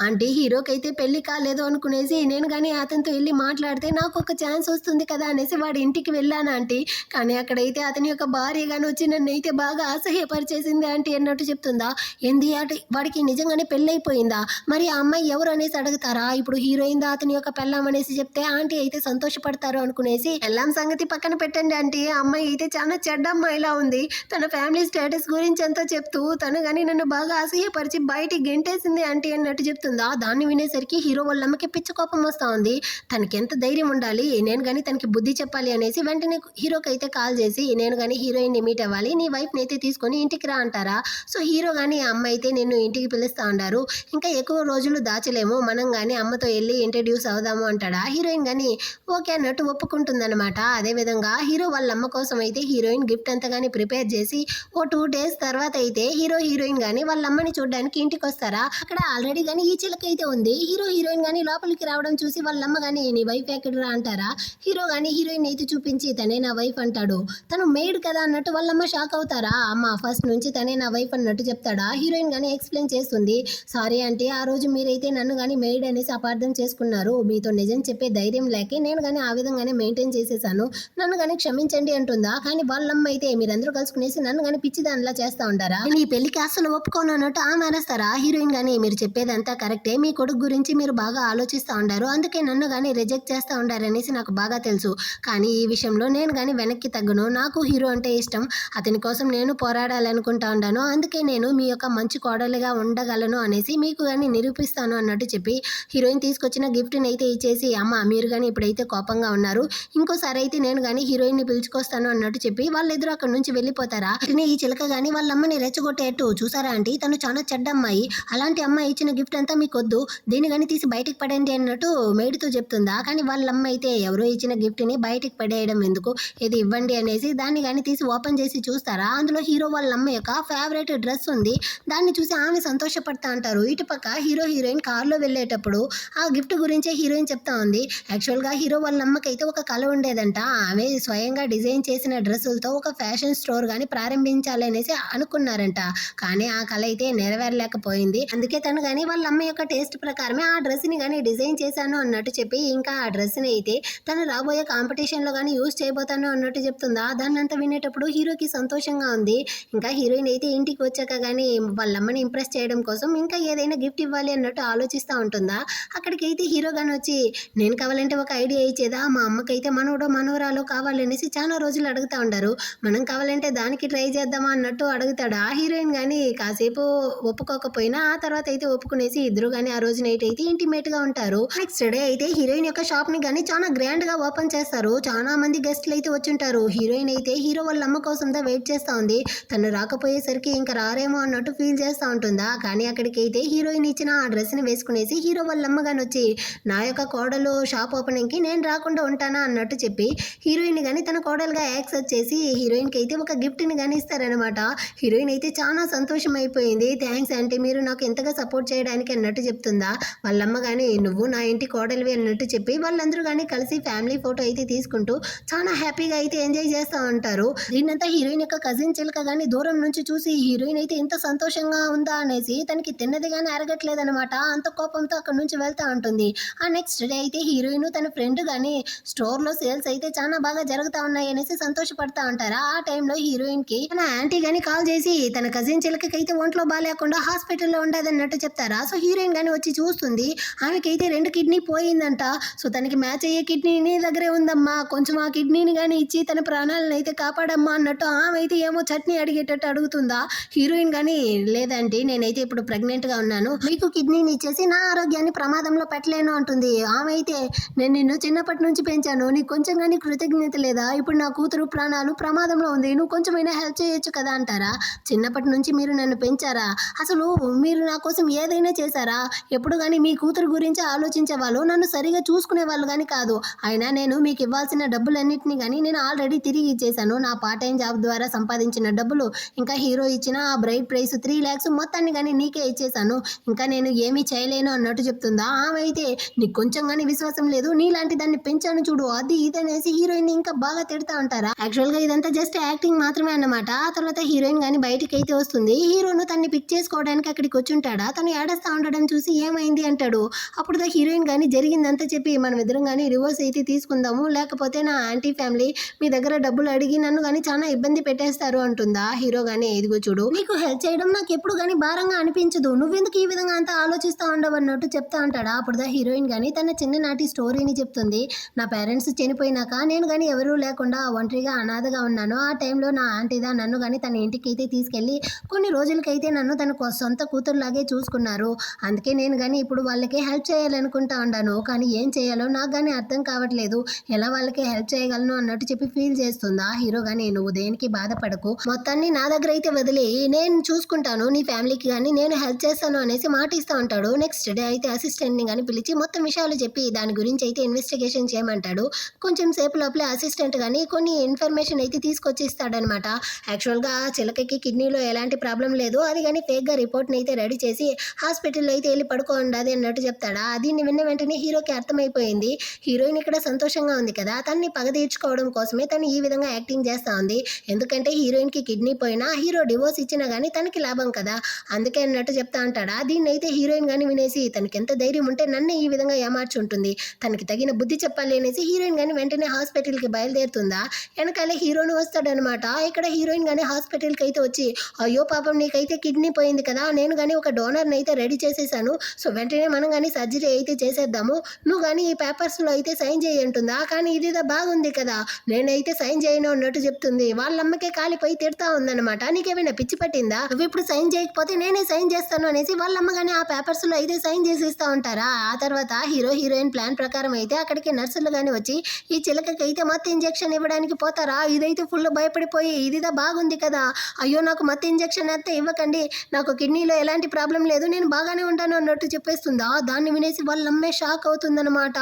అంటే హీరోకైతే పెళ్లి కాలేదు అనుకునేసి నేను కానీ అతనితో వెళ్ళి మాట్లాడితే నాకు ఒక ఛాన్స్ వస్తుంది కదా అనేసి వాడి ఇంటికి వెళ్ళాను ఆంటీ. కానీ అక్కడైతే అతని యొక్క భార్య గాని వచ్చి నన్ను అయితే బాగా అసహ్యపరిచేసింది ఆంటీ అన్నట్టు చెప్తుందా. ఏంది అంటే వాడికి నిజంగానే పెళ్ళైపోయిందా, మరి ఆ అమ్మాయి ఎవరు అనేసి అడుగుతారా. ఇప్పుడు హీరోయిన్ దా అతని యొక్క పెళ్ళాం అనేసి చెప్తే ఆంటీ అయితే సంతోషపడతారు అనుకునేసి పెళ్ళాం సంగతి పక్కన పెట్టండి ఆంటీ, ఆ అమ్మాయి అయితే చాలా చెడ్డ అమ్మాయిలా ఉంది. తన ఫ్యామిలీ స్టేటస్ గురించి అంతా చెప్తూ తను కానీ నన్ను బాగా అసహ్యపరిచి బయటికి గెంటేసింది ఆంటీ అన్నట్టు చెప్తుందా. దాన్ని వినేసరికి హీరో వాళ్ళ అమ్మకి పిచ్చ కోపం వస్తా ఉంది. తనకి ఎంత ధైర్యం ఉండాలి, నేను కానీ తనకి బుద్ధి చెప్పాలి అనేసి వెంటనే హీరోకి అయితే కాల్ చేసి నేను కానీ హీరోయిన్ని మీట్ అవ్వాలి, నీ వైఫ్ని అయితే తీసుకొని ఇంటికి రా అంటారా. సో హీరో కానీ ఆ అమ్మ అయితే నిన్ను ఇంటికి పిలుస్తా ఉండారు, ఇంకా ఎక్కువ రోజులు దాచలేము, మనం కానీ అమ్మతో వెళ్ళి ఇంట్రడ్యూస్ అవుదాము అంటాడా. హీరోయిన్ కానీ ఓకే అన్నట్టు ఒప్పుకుంటుందన్నమాట. అదేవిధంగా హీరో వాళ్ళ అమ్మ కోసం అయితే హీరోయిన్ గిఫ్ట్ అంతా కానీ ప్రిపేర్ చేసి ఓ 2 days తర్వాత అయితే హీరోయిన్ కానీ వాళ్ళ అమ్మని చూడడానికి ఇంటికి వస్తారా. అక్కడ ఆల్రెడీ కానీ ఈ చిలక అయితే ఉంది. హీరోయిన్ కానీ లోపలికి రావడం చూసి వాళ్ళ అమ్మ కానీ నీ వైఫ్ ఎక్కడరా అంటారా. హీరో కానీ హీరోయిన్ అయితే చూపించి తనే నా వైఫ్ అంటాడు. తను మెయిడ్ కదా అన్నట్టు వాళ్ళమ్మ షాక్ అవుతారా. అమ్మ ఫస్ట్ నుంచి తనే నా వైఫ్ అన్నట్టు చెప్తాడా. హీరోయిన్ కానీ ఎక్స్ప్లెయిన్ చేస్తుంది, సారీ అంటే ఆ రోజు మీరైతే నన్ను కానీ మెయిడ్ అనేసి అపార్థం చేసుకున్నారు, మీతో నిజం చెప్పే ధైర్యం లేకే నేను కానీ ఆ విధంగానే మెయింటైన్ చేసేసాను, నన్ను కానీ క్షమించండి అంటుందా. కానీ వాళ్ళమ్మ అయితే మీరందరూ కలుసుకునేసి నన్ను కానీ పిచ్చిదానిలా చేస్తా ఉంటారా, ఈ పెళ్లికి అసలు ఒప్పుకోను అన్నట్టు మానేస్తారా. హీరోయిన్ కానీ మీరు చెప్పేదంతా కరెక్టే, మీ కొడుకు గురించి మీరు బాగా ఆలోచిస్తూ ఉండారు, అందుకే నన్ను కానీ రిజెక్ట్ చేస్తూ ఉండారు అనేసి నాకు బాగా తెలుసు, కానీ ఈ విషయంలో నేను కానీ వెనక్కి తగ్గను, నాకు హీరో అంటే ఇష్టం, అతని కోసం నేను పోరాడాలనుకుంటా ఉన్నాను, అందుకే నేను మీ యొక్క మంచి కోడలిగా ఉండగలను అనేసి మీకు కానీ నిరూపిస్తాను అన్నట్టు చెప్పి హీరోయిన్ తీసుకొచ్చిన గిఫ్ట్ని అయితే ఇచ్చేసి అమ్మ మీరు కానీ ఇప్పుడైతే కోపంగా ఉన్నారు, ఇంకోసారి అయితే నేను కానీ హీరోయిన్ని పిలుచుకొస్తాను అన్నట్టు చెప్పి వాళ్ళిద్దరూ అక్కడ నుంచి వెళ్ళిపోతారా. ఈ చిలక కానీ వాళ్ళ అమ్మని రెచ్చగొట్టేట్టు చూసారా ఆంటీ, తను చాలా చెడ్డ అమ్మాయి, అలాంటి అమ్మాయి ఇచ్చిన గిఫ్ట్ అంతా మీకు వద్దు, దీన్ని కానీ తీసి బయటికి పడండి అన్నట్టు మేడితో చెప్తుందా. కానీ వాళ్ళ అమ్మ అయితే ఎవరో ఇచ్చిన గిఫ్ట్ని బయటికి పడేయడం ఎందుకు, ఇది ఇవ్వండి అనేసి దాన్ని కానీ తీసి ఓపెన్ చేసి చూస్తారా. అందులో హీరో వాళ్ళ అమ్మ యొక్క ఫేవరెట్ డ్రెస్ ఉంది, దాన్ని చూసి ఆమె సంతోషపడతా అంటారు. ఇటుపక్క హీరోయిన్ కార్లో వెళ్ళేటప్పుడు ఆ గిఫ్ట్ గురించే హీరోయిన్ చెప్తా ఉంది. యాక్చువల్గా హీరో వాళ్ళ అమ్మకైతే ఒక కళ ఉండేదంట, ఆమె స్వయంగా డిజైన్ చేసిన డ్రెస్సులతో ఒక ఫ్యాషన్ స్టోర్ కానీ ప్రారంభించాలి అనేసి అనుకున్నారంట, కానీ ఆ కళ అయితే నెరవేరలేకపోయింది, అందుకే తను కానీ వాళ్ళ అమ్మ యొక్క టేస్ట్ ప్రకారమే ఆ డ్రెస్ని కానీ డిజైన్ చేశాను అన్నట్టు చెప్పి ఇంకా ఆ డ్రెస్ని అయితే తను రాబోయే కాంపిటీషన్లో కానీ యూజ్ చేయబోతాను అన్నట్టు చెప్తుందా. దాన్ని అంతా వినేటప్పుడు హీరోకి సంతోషంగా ఉంది. ఇంకా హీరోయిన్ అయితే ఇంటికి వచ్చాక కానీ వాళ్ళ అమ్మని ఇంప్రెస్ చేయడం కోసం ఇంకా ఏదైనా గిఫ్ట్ ఇవ్వాలి అన్నట్టు ఆలోచిస్తూ ఉంటుందా. అక్కడికైతే హీరో కానీ వచ్చి నేను కావాలంటే ఒక ఐడియా ఇచ్చేదా, మా అమ్మకైతే మనవడో మనవరాలో కావాలనేసి చాలా రోజులు అడుగుతూ ఉంటారు, మనం కావాలంటే దానికి ట్రై చేద్దామా అన్నట్టు అడుగుతాడు. ఆ హీరోయిన్ కానీ కాసేపు ఒప్పుకోకపోయినా ఆ తర్వాత అయితే ఒప్పుకునేసి ఇద్దరు కానీ ఆ రోజు నైట్ అయితే ఇంటిమేట్గా ఉంటారు. నెక్స్ట్ డే అయితే హీరోయిన్ యొక్క షాప్ని కానీ చాలా గ్రాండ్గా ఓపెన్ చేస్తారు, చాలా మంది గెస్ట్లు అయితే వచ్చుంటారు. హీరోయిన్ అయితే హీరో వాళ్ళ అమ్మ కోసం వెయిట్ చేస్తూ ఉంది, తను రాకపోయేసరికి ఇంకా రారేమో అన్నట్టు ఫీల్ చేస్తూ ఉంటుందా. కానీ అక్కడికైతే హీరోయిన్ ఇచ్చిన ఆ డ్రెస్ని వేసుకునేసి హీరో వాళ్ళ అమ్మ కానీ వచ్చి నా యొక్క కోడలు షాప్ ఓపెనింగ్కి నేను రాకుండా ఉంటానా అన్నట్టు చెప్పి హీరోయిన్ కానీ తన కోడలుగా యాక్సెప్ట్ చేసి హీరోయిన్కి అయితే ఒక గిఫ్ట్ని కానీ ఇస్తారనమాట. హీరోయిన్ అయితే చాలా సంతోషం అయిపోయింది, థ్యాంక్స్ అంటే మీరు నాకు ఎంతగా సపోర్ట్ చేయడానికి అన్నట్టు చెప్తుందా. వాళ్ళమ్మ కానీ నువ్వు నా ఇంటి కోడలివి అన్నట్టు చెప్పి వాళ్ళందరూ కానీ కలిసి ఫ్యామిలీ ఫోటో అయితే తీసుకుంటూ చాలా హ్యాపీగా అయితే ఎంజాయ్ చేస్తూ ఉంటారు. దీన్నంతా హీరోయిన్ యొక్క కజిన్ చిలక కానీ దూరం నుంచి చూసి హీరోయిన్ అయితే ఇంత సంతోషంగా ఉందా అనేసి తనకి తిన్నది కానీ అరగట్లేదనమాట, అంత కోపంతో అక్కడ నుంచి వెళ్తూ ఉంటుంది. ఆ నెక్స్ట్ డే అయితే హీరోయిన్ తన ఫ్రెండ్ కానీ స్టోర్లో సేల్స్ అయితే చాలా బాగా జరుగుతూ ఉన్నాయి అనేసి సంతోషపడతా ఉంటారా. ఆ టైంలో హీరోయిన్కి తన యాంటీ కానీ కాల్ చేసి తన కజిన్ చిలకకి అయితే ఒంట్లో బాగాలేకుండా హాస్పిటల్లో ఉండదన్నట్టు చెప్తారా. సో హీరోయిన్ కానీ వచ్చి చూస్తుంది, ఆమెకైతే 2 కిడ్నీ పోయిందంట, సో తనకి మ్యాచ్ అయ్యే కిడ్నీ నీ దగ్గరే ఉందమ్మా, కొంచెం ఆ కిడ్నీని కానీ ఇచ్చి తన ప్రాణాలను అయితే కాపాడమ్మా అన్నట్టు ఆమె అయితే ఏమో చట్నీ అడిగేటట్టు అడుగుతుందా. హీరోయిన్ కానీ లేదంటే నేనైతే ఇప్పుడు ప్రెగ్నెంట్గా ఉన్నాను, మీకు కిడ్నీని ఇచ్చేసి నా ఆరోగ్యాన్ని ప్రమాదంలో పెట్టలేను అంటుంది. ఆమె అయితే నేను నిన్ను చిన్నప్పటి నుంచి పెంచాను, నీకు కొంచెం కానీ కృతజ్ఞత లేదా, ఇప్పుడు నా కూతురు ప్రాణాలు ప్రమాదంలో ఉంది, నువ్వు కొంచెమైనా హెల్ప్ చేయొచ్చు కదా అంటారా. చిన్నప్పటి నుంచి మీరు నన్ను పెంచారా, అసలు మీరు నా కోసం ఏదైనా చేశారా, ఎప్పుడు కానీ మీ కూతురు గురించి ఆలోచించే వాళ్ళు, నన్ను సరిగా చూసుకునే వాళ్ళు కానీ కాదు, అయినా నేను మీకు ఇవ్వాల్సిన డబ్బులన్నింటినీ కానీ నేను ఆల్రెడీ తిరిగి ఇచ్చేసాను, నా పార్ట్ టైం జాబ్ ద్వారా సంపాదించిన డబ్బులు ఇంకా హీరో ఇచ్చిన ఆ బ్రైడ్ ప్రైస్ 3 lakhs మొత్తాన్ని కానీ నీకే ఇచ్చేసాను, ఇంకా నేను ఏమీ చేయలేను అన్నట్టు చెప్తుందా. ఆమె అయితే నీకు కొంచెం కానీ విశ్వాసం లేదు, నీలాంటి దాన్ని పెంచాను చూడు అది ఇది అనేసి హీరోయిన్ ఇంకా బాగా తిడతా ఉంటారు. ఉంటారా. యాక్చువల్ గా ఇదంతా జస్ట్ యాక్టింగ్ మాత్రమే అన్నమాట. ఆ తర్వాత హీరోయిన్ గాని బయటికి అయితే వస్తుంది. హీరోను తన్ని పిక్ చేసుకోవడానికి అక్కడికి వచ్చి ఉంటాడా. తను ఏడస్తా ఉండడం చూసి ఏమైంది అంటాడు. అప్పుడు హీరోయిన్ గాని జరిగిందంతా చెప్పి మనం ఇద్దరం గాని రివర్స్ అయితే తీసుకుందాము, లేకపోతే నా ఆంటీ ఫ్యామిలీ మీ దగ్గర డబ్బులు అడిగి నన్ను గాని చాలా ఇబ్బంది పెట్టేస్తారు అంటుందా. హీరో గాని ఇదిగో చూడు, నీకు హెల్ప్ చేయడం నాకు ఎప్పుడు గాని భారంగా అనిపించదు, నువ్వెందుకు ఈ విధంగా అంతా ఆలోచిస్తా ఉండవు అన్నట్టు చెప్తా ఉంటాడా. అప్పుడు హీరోయిన్ గాని తన చిన్ననాటి స్టోరీని చెప్తుంది. నా పేరెంట్స్ చనిపోయినాక నేను గాని ఎవరూ లేకుండా ఒంటరిగా అనాథగా ఉన్నాను. ఆ టైంలో నా ఆంటీదా నన్ను గాని తన ఇంటికి అయితే తీసుకెళ్లి కొన్ని రోజులకైతే నన్ను తన సొంత కూతురులాగే చూసుకున్నారు. అందుకే నేను గాని ఇప్పుడు వాళ్ళకి హెల్ప్ చేయాలనుకుంటా ఉన్నాను. కానీ ఏం చేయాలో నాకు గాని అర్థం కావట్లేదు, ఎలా వాళ్ళకి హెల్ప్ చేయగలను అన్నట్టు చెప్పి ఫీల్ చేస్తుందా. హీరో గాని నువ్వు దేనికి బాధపడకు, మొత్తాన్ని నా దగ్గర అయితే వదిలి నేను చూసుకుంటాను, నీ ఫ్యామిలీకి కానీ నేను హెల్ప్ చేస్తాను అనేసి మాట ఇస్తూ ఉంటాడు. నెక్స్ట్ డే అయితే అసిస్టెంట్ని కానీ పిలిచి మొత్తం విషయాలు చెప్పి దాని గురించి అయితే ఇన్వెస్టిగేషన్ చేయమంటాడు. కొంచెం సేపు లోపలే అసిస్టెంట్ కానీ కొన్ని ఇన్ఫర్మేషన్ అయితే తీసుకొచ్చి ఇస్తాడనమాట. యాక్చువల్గా చిలకకి కిడ్నీలో ఎలాంటి ప్రాబ్లం లేదు, అది కానీ ఫేక్గా రిపోర్ట్ని అయితే రెడీ చేసి హాస్పిటల్లో అయితే వెళ్ళి పడుకోండి అన్నట్టు చెప్తాడా. దీన్ని విన్న వెంటనే హీరోకి అర్థమైపోయింది, హీరోయిన్ ఇక్కడ సంతోషంగా ఉంది కదా, తన్ని పగ తీర్చుకోవడం కోసమే తను ఈ విధంగా యాక్టింగ్ చేస్తూ ఉంది. ఎందుకంటే హీరోయిన్కి కిడ్నీ పోయినా హీరో డివోర్స్ ఇచ్చినా కానీ తనకి లాభం కదా, అందుకే అన్నట్టు చెప్తా ఉంటాడా. దీన్ని అయితే హీరోయిన్ కానీ వినేసి తనకి ఎంత ధైర్యం ఉంటే నన్నే ఈ విధంగా ఏమార్చుంటుంది, తనకి తగిన బుద్ధి చెప్పాలి అనేసి హీరోయిన్ కానీ వెంటనే హాస్పిటల్కి బయలుదేరుతుందా. వెనకాలే హీరోను వస్తాడనమాట. ఇక్కడ హీరోయిన్ కానీ హాస్పిటల్కి అయితే వచ్చి, అయ్యో పాపం నీకైతే కిడ్నీ పోయింది కదా, నేను కానీ ఒక డోనర్ని అయితే రెడీ చేసేసాను, సో వెంటనే మనం కానీ సర్జరీ అయితే చేసేద్దాము, నువ్వు కానీ ఈ పేపర్స్లో అయితే సైన్ చేయంటుందా. కానీ ఇదిదా బాగుంది కదా, నేనైతే సైన్ చేయను అన్నట్టు చెప్తుంది. వాళ్ళమ్మకే కాలిపోయి తిడతా ఉందన్నమాట. నీకేమైనా పిచ్చి పట్టిందా, నువ్వు ఇప్పుడు సైన్ చేయకపోతే నేనే సైన్ చేస్తాను అనేసి వాళ్ళమ్మ కానీ ఆ పేపర్స్లో అయితే సైన్ చేసిస్తా ఉంటారా. ఆ తర్వాత హీరోయిన్ ప్లాన్ ప్రకారం అయితే అక్కడికి నర్సులు కానీ వచ్చి ఈ చిలకకి అయితే మత్తు ఇంజెక్షన్ ఇవ్వడానికి పోతారా. ఇదైతే ఫుల్ భయపడిపోయి ఇదిదా బాగుంది కదా, అయ్యో నాకు మత్తు ఇంజెక్షన్ అయితే ఇవ్వకండి, నాకు కిడ్నీలో ఎలాంటి ప్రాబ్లం లేదు, నేను బాగానే ఉంటాను అన్నట్టు చెప్పేస్తుందా. దాన్ని వినేసి వాళ్ళమ్మే షాక్ అవుతుందన్నమాట.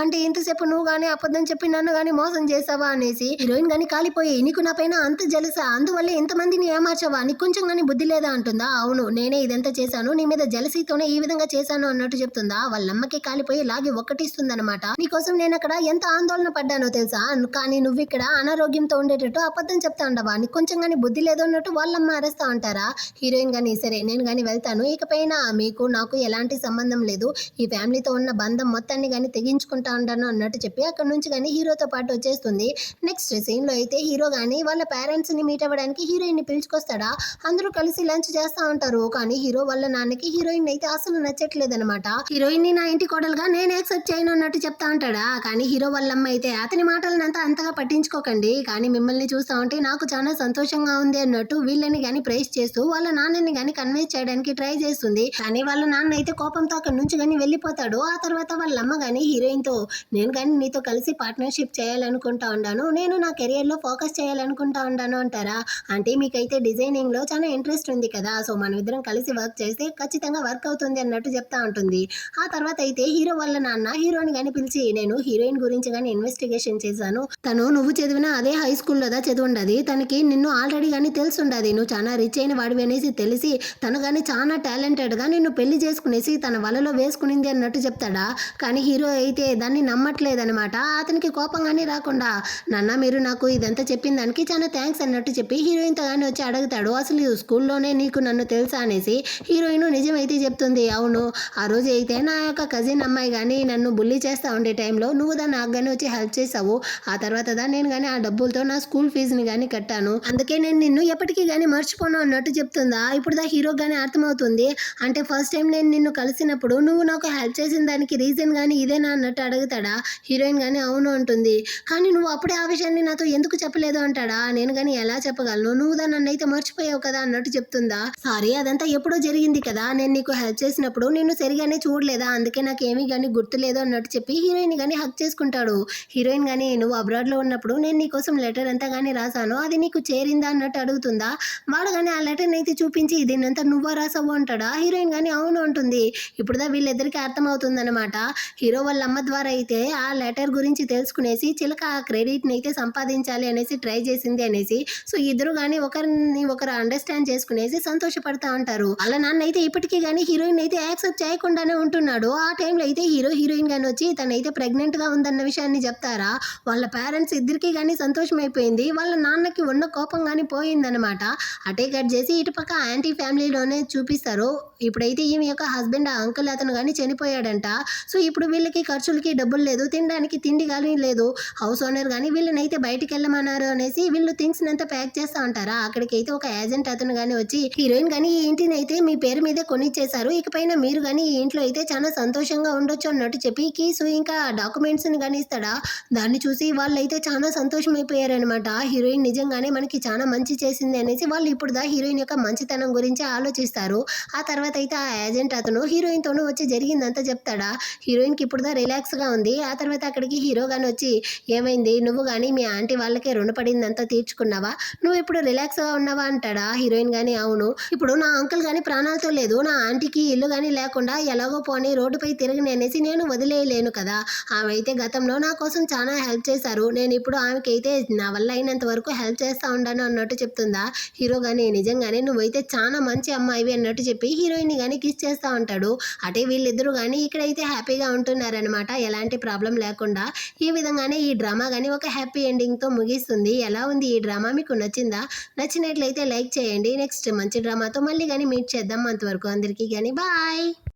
అంటే ఇంతసేపు నువ్వు కానీ అబద్ధం చెప్పి నన్ను కానీ మోసం చేసావా అనేసి. హీరోయిన్ కానీ కాలిపోయి నీకు నా పైన అంత జలసా, అందువల్ల ఎంతమందిని ఏమార్చావా, నీకు కొంచెం కానీ బుద్ధి లేదా అంటుందా. అవును నేనే ఇదంతా చేశాను, నీ మీద జలసీతోనే ఈ విధంగా చేశాను అన్నట్టు చెప్తుందా. వాళ్ళమ్మకి కాలిపోయి లాగి ఒక్కటిస్తుందన్నమాట. నీకోసం నేను అక్కడ ఎంత ఆందోళన పడ్డానో తెలుసా, కానీ నువ్వు ఇక్కడ అనారోగ్యంతో ఉండేటట్టు అబద్ధం చెప్తా ఉండవా, నీకు కొంచెం కానీ బుద్ధి లేదు అన్నట్టు వాళ్ళమ్మ అరేస్తా ఉంటారా. హీరోయిన్ కానీ సరే నేను కానీ వెళ్తాను, ఇకపైన మీకు నాకు ఎలాంటి సంబంధం లేదు, ఈ ఫ్యామిలీతో ఉన్న బంధం మొత్తాన్ని కానీ తెగించుకుంటా ఉంటాను అన్నట్టు చెప్పి అక్కడ నుంచి కానీ హీరోతో పాటు వచ్చేస్తుంది. నెక్స్ట్ సీన్లో అయితే హీరో కానీ వాళ్ళ పేరెంట్స్ని మీట్ అవ్వడానికి హీరోయిన్ని పిలుచుకొస్తాడా. అందరూ కలిసి లంచ్ చేస్తూ ఉంటారు. కానీ హీరో వాళ్ళ నాన్నకి హీరోయిన్ అయితే అసలు నచ్చట్లేదనమాట. హీరోయిన్ని నా ఇంటి కోడలుగా నేను యాక్సెప్ట్ చేయను అన్నట్టు చెప్తా ఉంటాడా. కానీ హీరో వాళ్ళ అమ్మ అయితే అతని మాటలనంతా అంతగా పట్టించుకోకండి, కానీ మిమ్మల్ని చూస్తూ ఉంటే నాకు చాలా సంతోషంగా ఉంది అన్నట్టు వీళ్ళని కానీ ప్రైజ్ చేస్తూ వాళ్ళ నాన్నని కానీ కన్విన్స్ చేయడానికి ట్రై చేస్తుంది. కానీ వాళ్ళ నాన్న అయితే కోపంతో అక్కడి నుంచి కానీ వెళ్ళిపోతాడు. ఆ తర్వాత వాళ్ళ అమ్మ కానీ హీరోయిన్తో నేను కానీ నీతో కలిసి పార్ట్నర్షిప్ చేయాలనుకుంటా ఉన్నాను, నేను నా కెరియర్లో ఫోకస్ చేయాలనుకుంటా ఉన్నాను అంటారా. అంటే మీకైతే డిజైనింగ్లో చాలా ఇంట్రెస్ట్ ఉంది కదా, సో మనం ఇద్దరం కలిసి వర్క్ చేస్తే ఖచ్చితంగా వర్క్ అవుతుంది అన్నట్టు చెప్తా ఉంటుంది. ఆ తర్వాత అయితే హీరో వాళ్ళ నాన్న హీరోని కానీ పిలిచి నేను హీరోయిన్ గురించి కానీ ఇన్వెస్టిగేషన్ చేశాను, తను నువ్వు చదివిన అదే హై స్కూల్లోదా చదివిండది, తనకి నిన్ను ఆల్రెడీ కానీ తెలుసుండది, నువ్వు చాలా రిచ్ అయిన వాడివి అనేసి తెలిసి తను కానీ చాలా టాలెంటెడ్గా నిన్ను పెళ్లి చేసుకునేసి తన వలలో వేసుకునింది అన్నట్టు చెప్తాడా. కానీ హీరో అయితే దాన్ని నమ్మట్లేదనమాట. అతనికి కోపంగానే రాకుండా నాన్న మీరు నాకు ఇదంతా చెప్పిన దానికి చాలా థ్యాంక్స్ అన్నట్టు చెప్పి హీరోయిన్తో కానీ వచ్చి అడుగుతాడు, అసలు స్కూల్లోనే నీకు నన్ను తెలుసా అనేసి. హీరోయిన్ నిజమైతే చెప్తుంది, అవును ఆ రోజు అయితే నా యొక్క కజిన్ అమ్మాయి కానీ నన్ను బుల్లీ చేస్తూ ఉండే టైంలో నువ్వు నాకు కానీ వచ్చి హెల్ప్ చేసావు, ఆ తర్వాత నేను కానీ ఆ డబ్బులతో నా స్కూల్ ఫీజుని కానీ కట్టాను, అందుకే నేను నిన్ను ఎప్పటికీ కానీ మర్చిపోను అన్నట్టు చెప్తుందా. ఇప్పుడు హీరో కానీ అర్థమవుతుంది, అంటే ఫస్ట్ టైం నేను నిన్ను కలిసినప్పుడు నువ్వు నాకు హెల్ప్ చేసిన దానికి రీజన్ కానీ ఇదేనా అన్నట్టు అడుగుతాడా. హీరోయిన్ కానీ అవును అంటుంది, కానీ నువ్వు అప్పుడే ఆ విషయాన్ని నాతో ఎందుకు చెప్పలేదు అంటాడా. నేను కానీ ఎలా చెప్పగలను, నువ్వు నన్ను అయితే మర్చిపోయావు కదా అన్నట్టు చెప్తుందా. సారీ అదంతా ఎప్పుడో జరిగింది కదా, నేను నీకు హెల్ప్ చేసినప్పుడు నిన్ను సరిగానే చూడలేదా, అందుకే నాకు ఏమీ కానీ గుర్తులేదు అన్నట్టు చెప్పి హీరోయిన్ కానీ హక్ చేసుకుంటాడు. హీరోయిన్ కానీ నువ్వు అబ్రాడ్లో ఉన్నప్పుడు నేను నీకోసం లెటర్ అంతా కానీ రాశాను, అది నీకు చేరిందా అన్నట్టు అడుగుతుందా. వాడు కానీ ఆ లెటర్ని అయితే చూపించి దీన్నంతా నువ్వా రాసావు అంటాడా. హీరోయిన్ కానీ అవును అంటుంది. ఇప్పుడు వీళ్ళిద్దరికీ అర్థమవుతుంది అనమాట. హీరో వాళ్ళ అమ్మ ద్వారా అయితే ఆ లెటర్ గురించి తెలుసుకునేసి చిలక ఆ క్రెడిట్ని అయితే సంపాదించాలి అనేసి ట్రై చేసింది అనేసి. సో ఇద్దరు కానీ ఒకరిని ఒకరు అండర్స్టాండ్ చేసుకునేసి సంతోషపడతా ఉంటారు. వాళ్ళ నాన్న అయితే ఇప్పటికీ కానీ హీరోయిన్ అయితే యాక్సెప్ట్ చేయకుండానే ఉంటున్నాడు. ఆ టైంలో అయితే హీరోయిన్ కానీ వచ్చి తనైతే ప్రెగ్నెంట్ గా ఉందన్న విషయాన్ని చెప్తారా. వాళ్ళ పేరెంట్స్ ఇద్దరికి కానీ సంతోషం అయిపోయింది. వాళ్ళ నాన్నకి ఉన్న కోపం కానీ పోయిందనమాట. అటే కట్ చేసి ఇటుపక్క ఆంటీ ఫ్యామిలీలోనే చూపిస్తారు. ఇప్పుడైతే ఈమె యొక్క హస్బెండ్ ఆ అంకుల్ అతను కానీ చనిపోయాడంట. సో ఇప్పుడు వీళ్ళకి ఖర్చులకి డబ్బులు లేదు, తినడానికి తిండి కానీ లేదు. హౌస్ ఓనర్ కానీ వీళ్ళనైతే బయటికి వెళ్ళమన్నారు అనేసి వీళ్ళు థింగ్స్ అంతా ప్యాక్ చేస్తా ఉంటారా. అక్కడికైతే ఒక ఏజెంట్ అతను కానీ వచ్చి, హీరోయిన్ కానీ ఈ ఇంటిని అయితే మీ పేరు మీదే కొనిచ్చేశారు, ఇకపైన మీరు కానీ ఈ ఇంట్లో అయితే చాలా సంతోషంగా ఉండొచ్చు అన్నట్టు చెప్పి కీసు ఇంకా డాక్యుమెంట్స్ ని కానీ ఇస్తాడా. దాన్ని చూసి వాళ్ళైతే చాలా సంతోషం అయిపోయారనమాట. హీరోయిన్ నిజంగానే మనకి చాలా మంచి చేసింది అనేసి వాళ్ళు ఇప్పుడు హీరోయిన్ యొక్క మంచితనం గురించి ఆలోచిస్తారు. ఆ తర్వాత అయితే ఆ ఏజెంట్ అతను హీరోయిన్ తోనూ వచ్చి జరిగిందంతా చెప్తాడా. హీరోయిన్ కి ఇప్పుడు రిలాక్స్ గా ఉంది. ఆ తర్వాత అక్కడికి హీరో గాని వచ్చి, ఏమైంది, నువ్వు కానీ మీ ఆంటీ వాళ్ళకే రుణపడిందంతా తీర్చుకున్నావా, నువ్వు ఇప్పుడు రిలాక్స్ గా ఉన్నావా అంటాడా. హీరోయిన్ గాని, అవును, ఇప్పుడు నా అంకుల్ గాని ప్రాణాలతో లేదు, నా ఆంటీకి ఇల్లు గాని లేకుండా ఎలాగో పోనీ రోడ్డుపై తిరగని అనేసి నేను వదిలేయలేను కదా. ఆమె అయితే గతంలో నా కోసం చాలా హెల్ప్ చేశారు, నేను ఇప్పుడు ఆమెకైతే నా వల్ల అయినంత వరకు హెల్ప్ చేస్తా ఉండాను అన్నట్టు చెప్తుందా. హీరో గాని, నిజంగానే నువ్వైతే చాలా మంచి అమ్మాయివి అన్నట్టు చెప్పి హీరోయిన్ ని గాని కిస్ చేస్తా ఉంటాడు. అంటే వీళ్ళిద్దరూ గాని ఇక్కడైతే హ్యాపీగా ఉంటున్నారనమాట, ఎలాంటి ప్రాబ్లం లేకుండా. ఈ విధంగానే ఈ డ్రామా గాని ఒక హ్యాపీ ఎండింగ్ తో ముగిస్తుంది. ఎలా ఉంది ఈ డ్రామా, మీకు నచ్చిందా? నచ్చినట్లయితే లైక్ చేయండి. నెక్స్ట్ మంచి డ్రామాతో మళ్ళీ కానీ మీట్ చేద్దాం. అంతవరకు అందరికీ కానీ బాయ్.